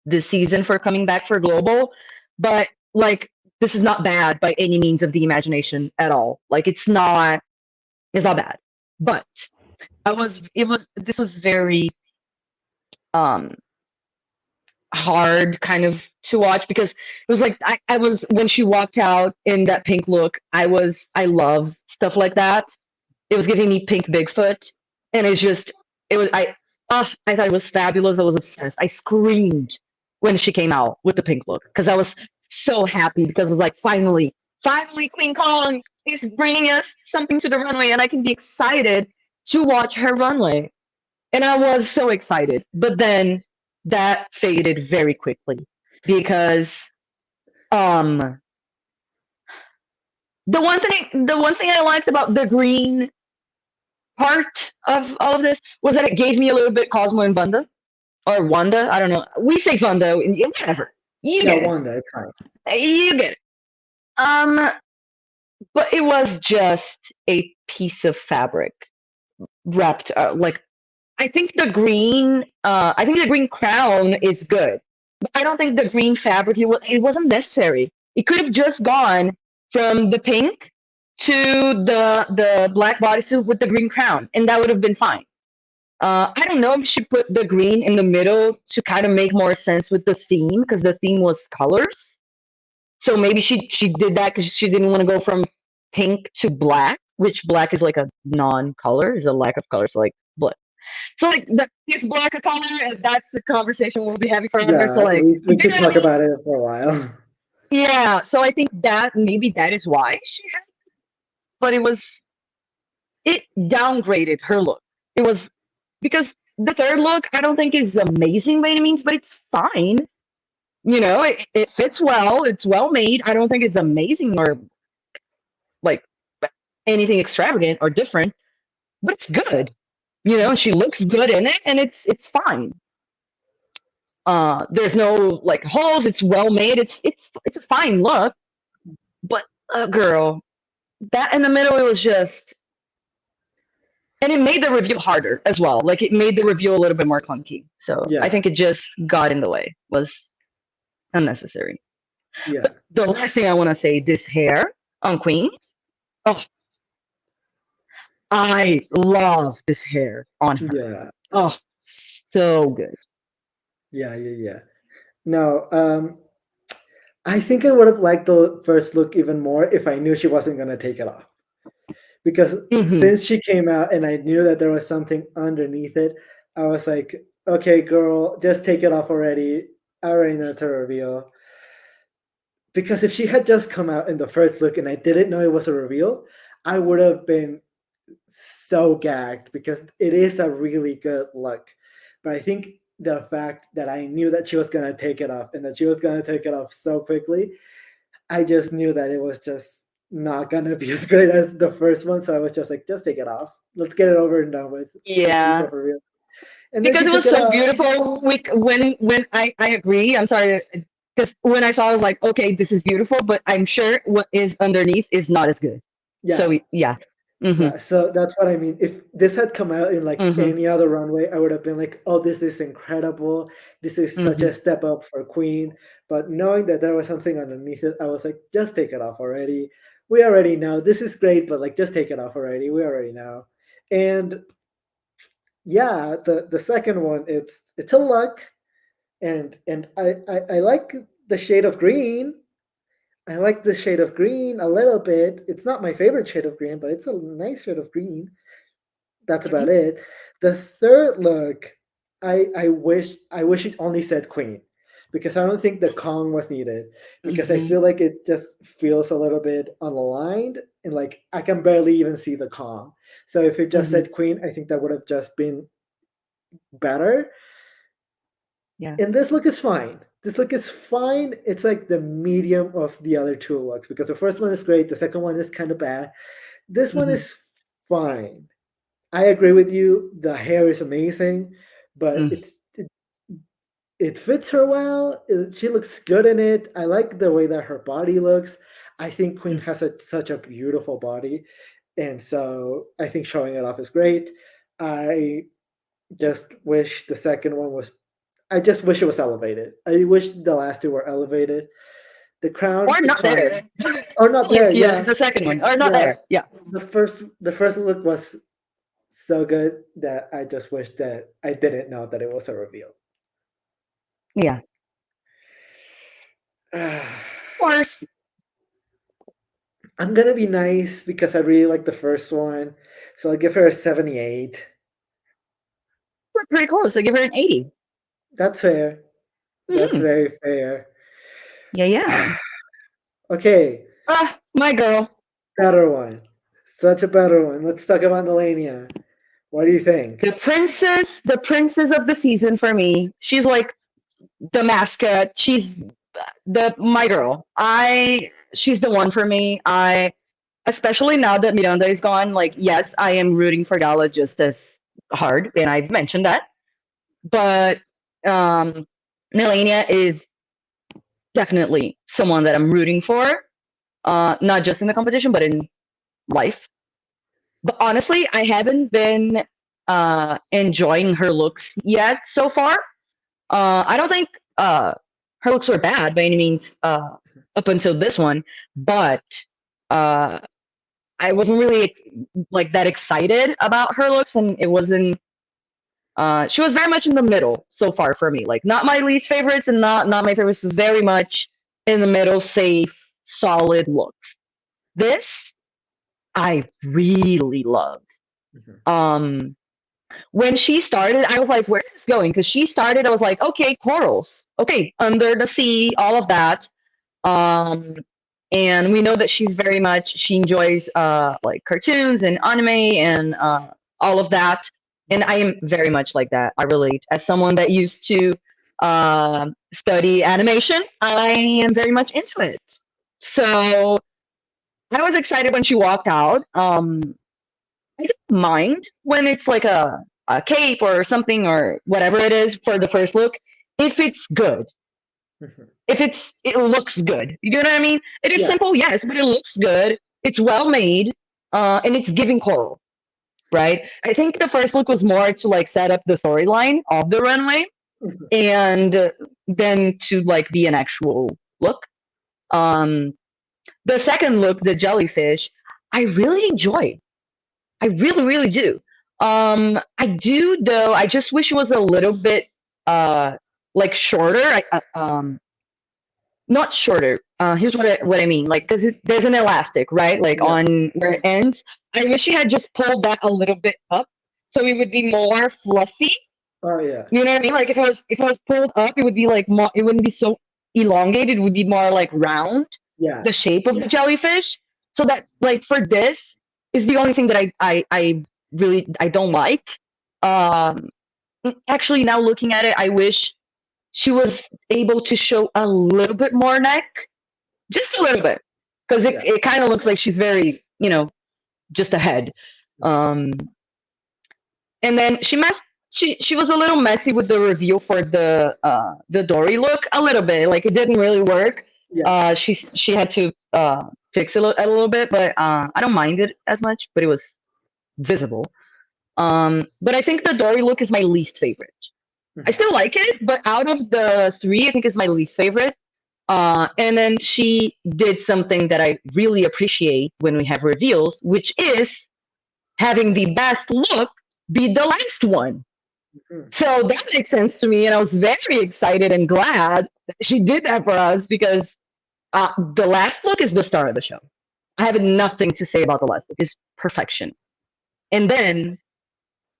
this season for coming back for global, but like this is not bad by any means of the imagination at all. Like it's not bad, but I was it was this was very um hard kind of to watch because it was like I was when she walked out in that pink look, I love stuff like that. It was giving me pink Bigfoot, and it's just it was I thought it was fabulous. I was obsessed. I screamed when she came out with the pink look because I was so happy because it was like finally Queen Kong is bringing us something to the runway, and I can be excited to watch her runway. And I was so excited, but then that faded very quickly because um the one thing I liked about the green part of all of this was that it gave me a little bit Cosmo and Wanda or Wanda. I don't know. We say Wanda, whatever. You Yeah, get it. Wanda, it's fine. You get it. Um, but it was just a piece of fabric wrapped like I think the green crown is good. But I don't think the green fabric it wasn't necessary. It could have just gone from the pink to the black bodysuit with the green crown, and that would have been fine. I don't know if she put the green in the middle to kind of make more sense with the theme because the theme was colors. So maybe she did that because she didn't want to go from pink to black, which black is like a non-color, is a lack of color. So like black. So like it's black a color, and that's the conversation we'll be having further. So Yeah, like we you could know what I talk mean? about it for a while. Yeah. So I think that maybe that is why she had, but it downgraded her look. It was because the third look I don't think is amazing by any means, but it's fine. You know, it fits well. It's well made. I don't think it's amazing or like anything extravagant or different, but it's good. You know, and she looks good in it, and it's fine. There's no like holes. It's well made. It's a fine look, but girl, that in the middle it was just, and it made the review harder as well. Like it made the review a little bit more clunky. So I Yeah, think it just got in the way. Was unnecessary. yeah, But the last thing I want to say, this hair on Queen. Oh, I love this hair on her. yeah, Oh, so good. yeah. No, I think I would have liked the first look even more if I knew she wasn't gonna take it off. Because Hmm. since she came out and I knew that there was something underneath it, I was like, okay, girl, just take it off already. I already know it's a reveal. Because if she had just come out in the first look and I didn't know it was a reveal, I would have been so gagged because it is a really good look. But I think the fact that I knew that she was gonna take it off and that she was gonna take it off so quickly, I just knew that it was just not gonna be as great as the first one. So I was just like, just take it off. Let's get it over and done with. Please Yeah, have a real. And then because she it took was it so off. beautiful. When I agree. I'm sorry, because when I saw, I was like, okay, this is beautiful, but I'm sure what is underneath is not as good. Yeah, So yeah. Mhm. yeah. So that's what I mean. If this had come out in like Mhm. any other runway, I would have been like, oh, this is incredible. This is such Mhm. a step up for Queen. But knowing that there was something underneath it, I was like, just take it off already. We already know this is great, but like just take it off already. We already know. And yeah, the second one, it's a look, and I like the shade of green. I like the shade of green a little bit. It's not my favorite shade of green, but it's a nice shade of green. That's about Mhm. it. The third look, I wish it only said Queen, because I don't think the Kong was needed, because I Mhm. feel like it just feels a little bit unaligned and like I can barely even see the Kong. So if it just Mhm. said Queen, I think that would have just been better. Yeah. And this look is fine. This look is fine. It's like the medium of the other two looks, because the first one is great, the second one is kind of bad. This one Mhm. is fine. I agree with you. The hair is amazing, but Mm. it fits her well. She looks good in it. I like the way that her body looks. I think Queen has such a beautiful body, and so I think showing it off is great. I just wish the second one was. I just wish it was elevated. I wish the last two were elevated. The crown, Or it's not there. fine. Or not Like, there. yeah, Yeah, the second one. Or not yeah. there. Yeah. The first look was so good that I just wish that I didn't know that it was a reveal. Yeah. I'm Of course. gonna be nice because I really like the first one, so I'll give her a 78. We're pretty close. I give her an 80. That's fair. That's Mhm. very fair. Yeah, yeah. Okay, Ah, my girl. better one. Such a better one. Let's talk about Nehellenia. What do you think? The princess of the season for me. She's like the mascot. She's the my girl. She's the one for me. Especially now that Miranda is gone, like yes, I am rooting for Gala just as hard, and I've mentioned that. But Nehellenia is definitely someone that I'm rooting for, not just in the competition, but in life. But honestly, I haven't been enjoying her looks yet so far. I don't think her looks were bad by any means up until this one, but uh, I wasn't really like that excited about her looks, and it wasn't. She was very much in the middle so far for me. Like not my least favorites and not my favorites. Was very much in the middle, safe, solid looks. This I really loved. Mhm. Um, when she started, I was like, "Where is this going?" Because she started, I was like, "Okay, corals, okay, under the sea, all of that." Um, and we know that she enjoys like cartoons and anime and all of that. And I am very much like that. I relate as someone that used to study animation. I am very much into it. So I was excited when she walked out. I don't mind when it's like a cape or something or whatever it is for the first look, if it's good. Mhm. If it looks good. You know what I mean? It is Yeah. simple, yes, but it looks good. It's well made, and it's giving coral, right? I think the first look was more to like set up the storyline of the runway, Mhm. and then to like be an actual look. Um, the second look, the jellyfish, I really enjoy. I really, really do. I do though. I just wish it was a little bit like shorter. Not shorter. Here's what I mean. Like, because there's an elastic, right? Like Yeah. on where it ends. I wish she had just pulled that a little bit up, so it would be more fluffy. Oh yeah. You know what I mean? Like if it was pulled up, it would be like more. It wouldn't be so elongated. It would be more like round, Yeah. the shape of the jellyfish. So that like for this is the only thing that I really I don't like. Um, actually, now looking at it, I wish she was able to show a little bit more neck, just a little bit, because Yeah. it kind of looks like she's very, just ahead. Um, and then she was a little messy with the reveal for the Dory look a little bit. Like it didn't really work. Yeah. She had to fix it a little bit, but I don't mind it as much. But it was visible. But I think the Dory look is my least favorite. I Mhm. still like it, but out of the three, I think it's my least favorite. And then she did something that I really appreciate when we have reveals, which is having the best look be the last one. Mhm. So that makes sense to me. And I was very excited and glad that she did that for us because the last look is the star of the show. I have nothing to say about the last look. It's perfection. And then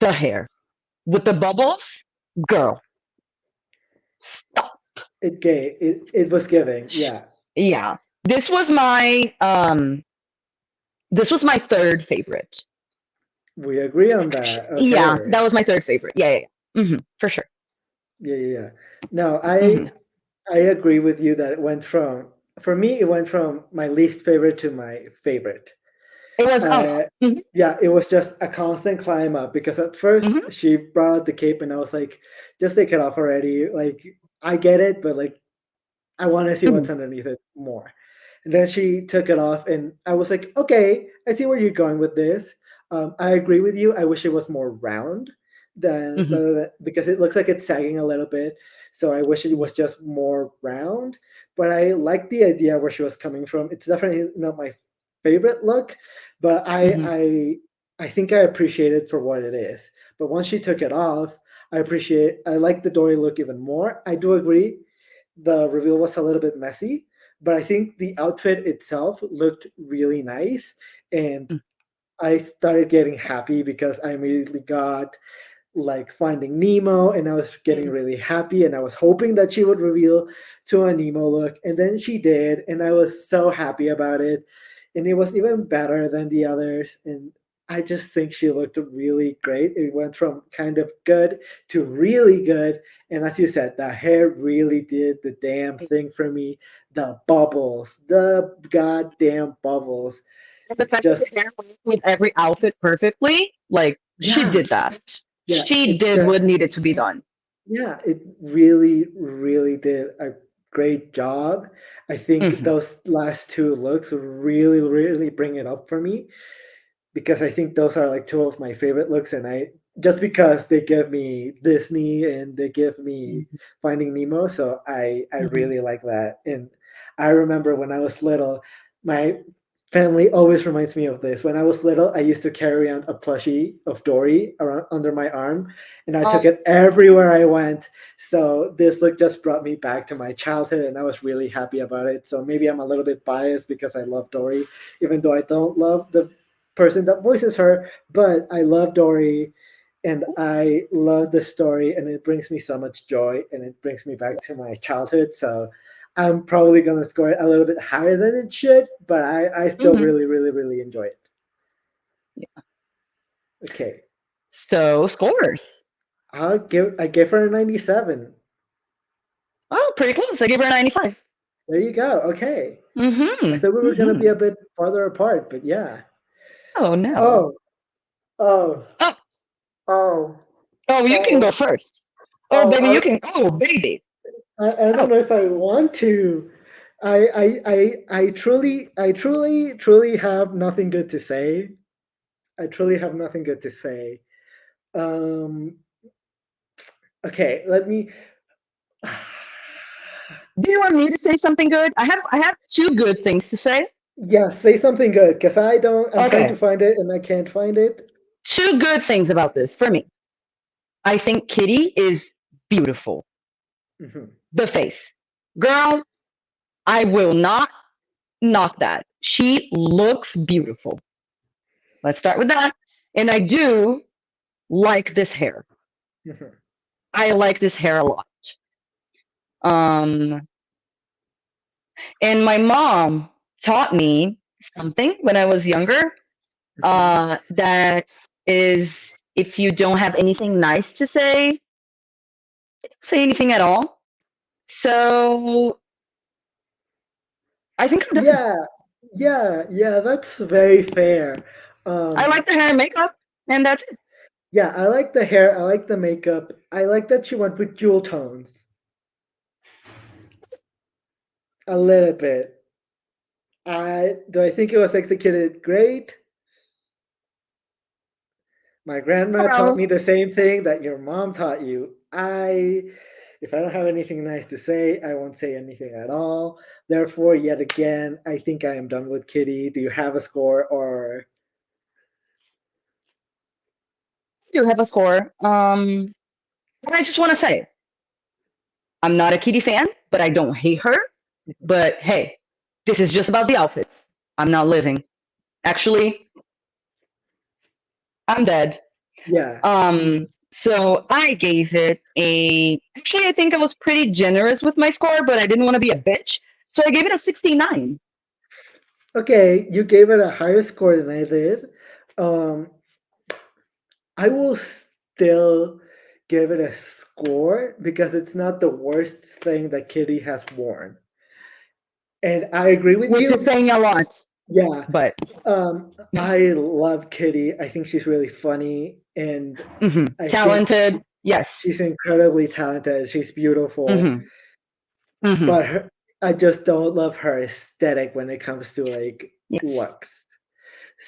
the hair with the bubbles, girl, stop. It was giving. Yeah. Yeah. This was my third favorite. We agree on that. Yeah, Okay. that was my third favorite. Yeah. For sure. Yeah, yeah, yeah. No, Hmm. I agree with you that it went from for me it went from my least favorite to my favorite. It was mhm, Yeah, it was just a constant climb up because at first mhm, she brought out the cape and I was like, just take it off already. Like, I get it, but like, I want to see mhm, what's underneath it more. And then she took it off, and I was like, okay, I see where you're going with this. I agree with you. I wish it was more round than mhm, rather than because it looks like it's sagging a little bit. So I wish it yeah, was just more round. But I like the idea where she was coming from. It's definitely not my favorite look, but mhm, I think I appreciate it for what it is. But once she took it off, I like the Dory look even more. I do agree the reveal was a little bit messy, but I think the outfit itself looked really nice. And mm, I started getting happy because I immediately got like Finding Nemo, and I was getting mm, really happy, and I was hoping that she would reveal to a Nemo look, and then she did, and I was so happy about it, and it was even better than the others, and I just think she looked really great. It went from kind of good to really good, and as you said, the hair really did the damn mm. thing for me. The bubbles, the goddamn bubbles. And the It's fact that just the hair went with every outfit perfectly, like she yeah, did that. yeah. She It's did what just needed to be done. yeah, it really, really did a great job. I think Mhm, those last two looks really, really bring it up for me because I think those are like two of my favorite looks, and I just because they give me Disney and they give me mhm, Finding Nemo, so I mhm. really like that. And I remember when I was little, my family always reminds me of this. When I was little, I used to carry around a plushie of Dory around under my arm, and I took Oh, it everywhere I went. So this look just brought me back to my childhood, and I was really happy about it. So maybe I'm a little bit biased because I love Dory, even though I don't love the person that voices her, but I love Dory and I love the story and it brings me so much joy and it brings me back to my childhood. So I'm probably gonna score it a little bit higher than it should, but I still mhm, really, really, really enjoy it. yeah. Okay. So scores. I gave her a 97. Oh, pretty close. I gave her a 95. There you go. Okay. I Mhm, thought we were gonna be mhm. a bit farther apart, but yeah. Oh no. Oh, oh, Oh, oh, oh, you can go oh, first. Oh, oh. baby, you can. Oh, baby. I don't Oh, know if I want to. I truly have nothing good to say. I truly have nothing good to say. Um, okay, let me. do you want me to say something good? I have two good things to say. Yeah, say something good because I don't. I'm trying to Okay, find it and I can't find it. two good things about this for me. I think Kitty is beautiful. Mhm. The face, girl. I will not knock that. She looks beautiful. Let's start with that. And I do like this hair. Mhm. I like this hair a lot. Um, and my mom taught me something when I was younger. Mhm. That is, if you don't have anything nice to say, don't say anything at all. So I think I'm done. Yeah, yeah. That's very fair. I Um, like the hair and makeup, and that's it. yeah, I like the hair. I like the makeup. I like that she went with jewel tones a little bit. I think it was executed great. My grandma taught Well, me the same thing that your mom taught you. If I don't have anything nice to say, I won't say anything at all. Therefore, yet again, I think I am done with Kitty. Do you have a score or? I do have a score. But I just want to say, I'm not a Kitty fan, but I don't hate her. But hey, this is just about the outfits. I'm not living. Actually, I'm dead. Yeah. So I gave it a. Actually, I think I was pretty generous with my score, but I didn't want to be a bitch. So I gave it a 69. Okay, you gave it a higher score than I did. Um, I will still give it a score because it's not the worst thing that Kitty has worn. And I agree with Which is you. saying a lot. Yeah. But I love Kitty. I think she's really funny, and I think talented, yes. she's incredibly talented. She's beautiful, Mm-hmm. but I just don't love her aesthetic when it comes to like Yes. looks.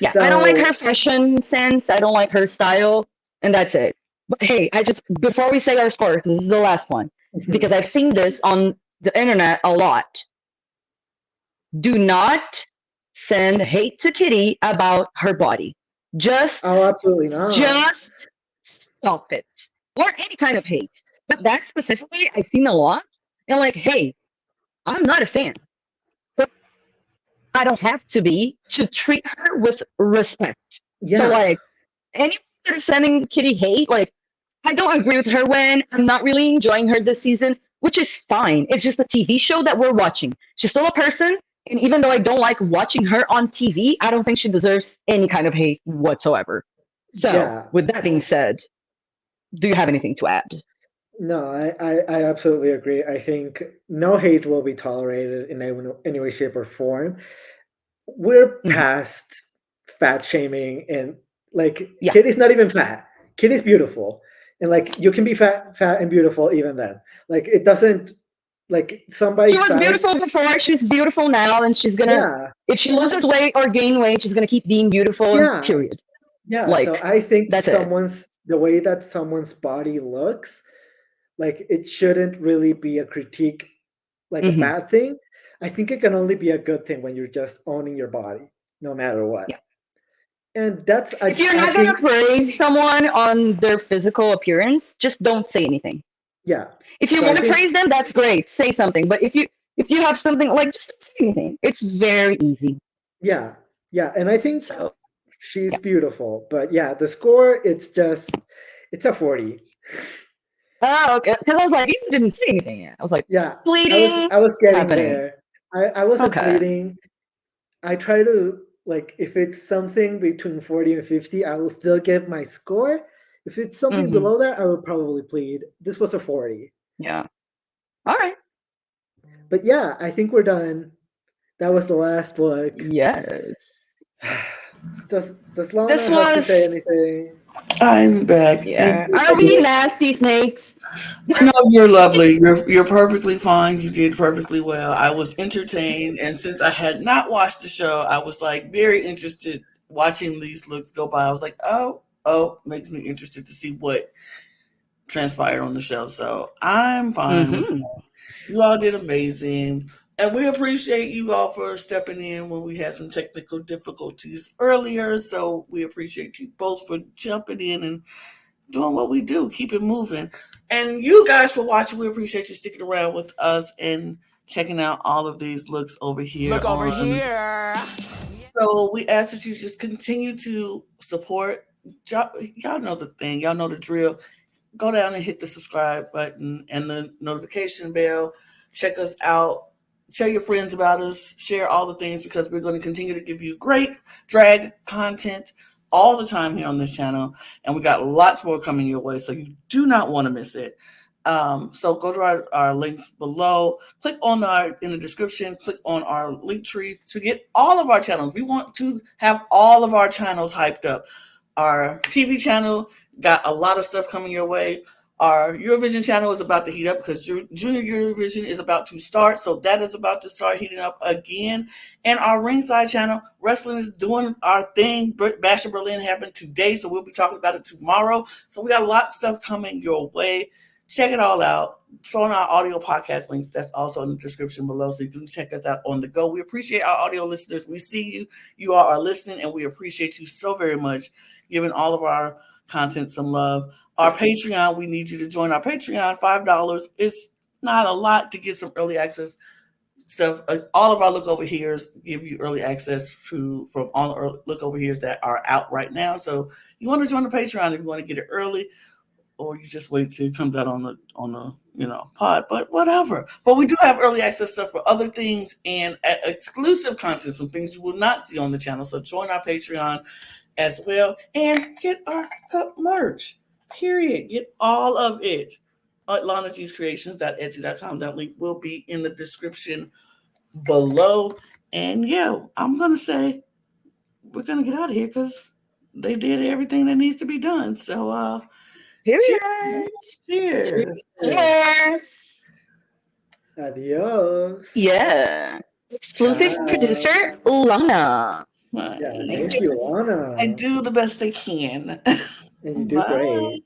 Yeah, So, I don't like her fashion sense. I don't like her style, and that's it. But hey, before we say our score, because this is the last one, because I've seen this on the internet a lot. Do not send hate to Kitty about her body. Just absolutely not. Just stop it. Or any kind of hate. But that specifically, I've seen a lot. And like, hey, I'm not a fan. But I don't have to be to treat her with respect. Yeah. So like, anyone that is sending Kitty hate, like, I don't agree with her when I'm not really enjoying her this season, which is fine. It's just a TV show that we're watching. She's still a person. And even though I don't like watching her on TV, I don't think she deserves any kind of hate whatsoever. So, with that being said, do you have anything to add? No, I absolutely agree. I think no hate will be tolerated in any way, shape, or form. We're past fat shaming, and like Kitty's not even fat. Kitty's beautiful, and like you can be fat and beautiful even then. Like it doesn't like somebody. She was beautiful before. She's beautiful now, and she's gonna. If she loses weight or gain weight, she's gonna keep being beautiful. Yeah. Period. Yeah. Like, so I think that's the way that someone's body looks, like it shouldn't really be a critique, like a bad thing. I think it can only be a good thing when you're just owning your body, no matter what. Yeah. And that's if you're not gonna praise someone on their physical appearance, just don't say anything. Yeah. If you want to praise them, that's great. Say something. But if you have something, like, just don't say anything. It's very easy. Yeah. Yeah. And I think she's beautiful. But yeah, the score, it's a 40. Oh, okay. Because I was like, you didn't say anything yet. I was like, bleeding. I was getting there. I wasn't bleeding. I try to, like, if it's something between 40 and 50, I will still give my score. If it's something below that, I would probably plead. This was a 40. Yeah. All right. But yeah, I think we're done. That was the last look. Yes. Does Lana have to say anything? I'm back. Yeah. Are we nasty snakes? No, you're lovely. You're perfectly fine. You did perfectly well. I was entertained, and since I had not watched the show, I was like very interested watching these looks go by. I was like, oh, makes me interested to see what transpired on the show. So I'm fine. You all did amazing. And we appreciate you all for stepping in when we had some technical difficulties earlier. So we appreciate you both for jumping in and doing what we do, keep it moving. And you guys for watching. We appreciate you sticking around with us and checking out all of these looks over here. Look over here. So we ask that you just continue to support. Y'all know the thing. Y'all know the drill. Go down and hit the subscribe button and the notification bell. Check us out. Tell your friends about us. Share all the things, because we're going to continue to give you great drag content all the time here on this channel. And we got lots more coming your way, so you do not want to miss it. So go to our links below. Click on in the description. Click on our link tree to get all of our channels. We want to have all of our channels hyped up. Our TV channel got a lot of stuff coming your way. Our Eurovision channel is about to heat up because Junior Eurovision is about to start. So that is about to start heating up again. And our Ringside channel, wrestling is doing our thing. Bash in Berlin happened today, so we'll be talking about it tomorrow. So we got a lot of stuff coming your way. Check it all out. Throw in our audio podcast links. That's also in the description below, so you can check us out on the go. We appreciate our audio listeners. We see you. You all are listening, and we appreciate you so very much, giving all of our content some love. Our Patreon, we need you to join our Patreon. $5 is not a lot to get some early access stuff. All of our look over here's give you early access from all the look over here's that are out right now. So you want to join the Patreon if you want to get it early, or you just wait till it comes out on the pod. But whatever. But we do have early access stuff for other things and exclusive content, some things you will not see on the channel. So join our Patreon as well and get our cup merch. Period. Get all of it at LanaG'sCreations.etsy.com. That link will be in the description below. And yeah, I'm gonna say we're gonna get out of here because they did everything that needs to be done. So Period. cheers. Cheers. Adios. Yeah. Exclusive Ciao. producer Lana. Yeah, Bye. thank you, Anna. I do the best I can. And you do Bye. great.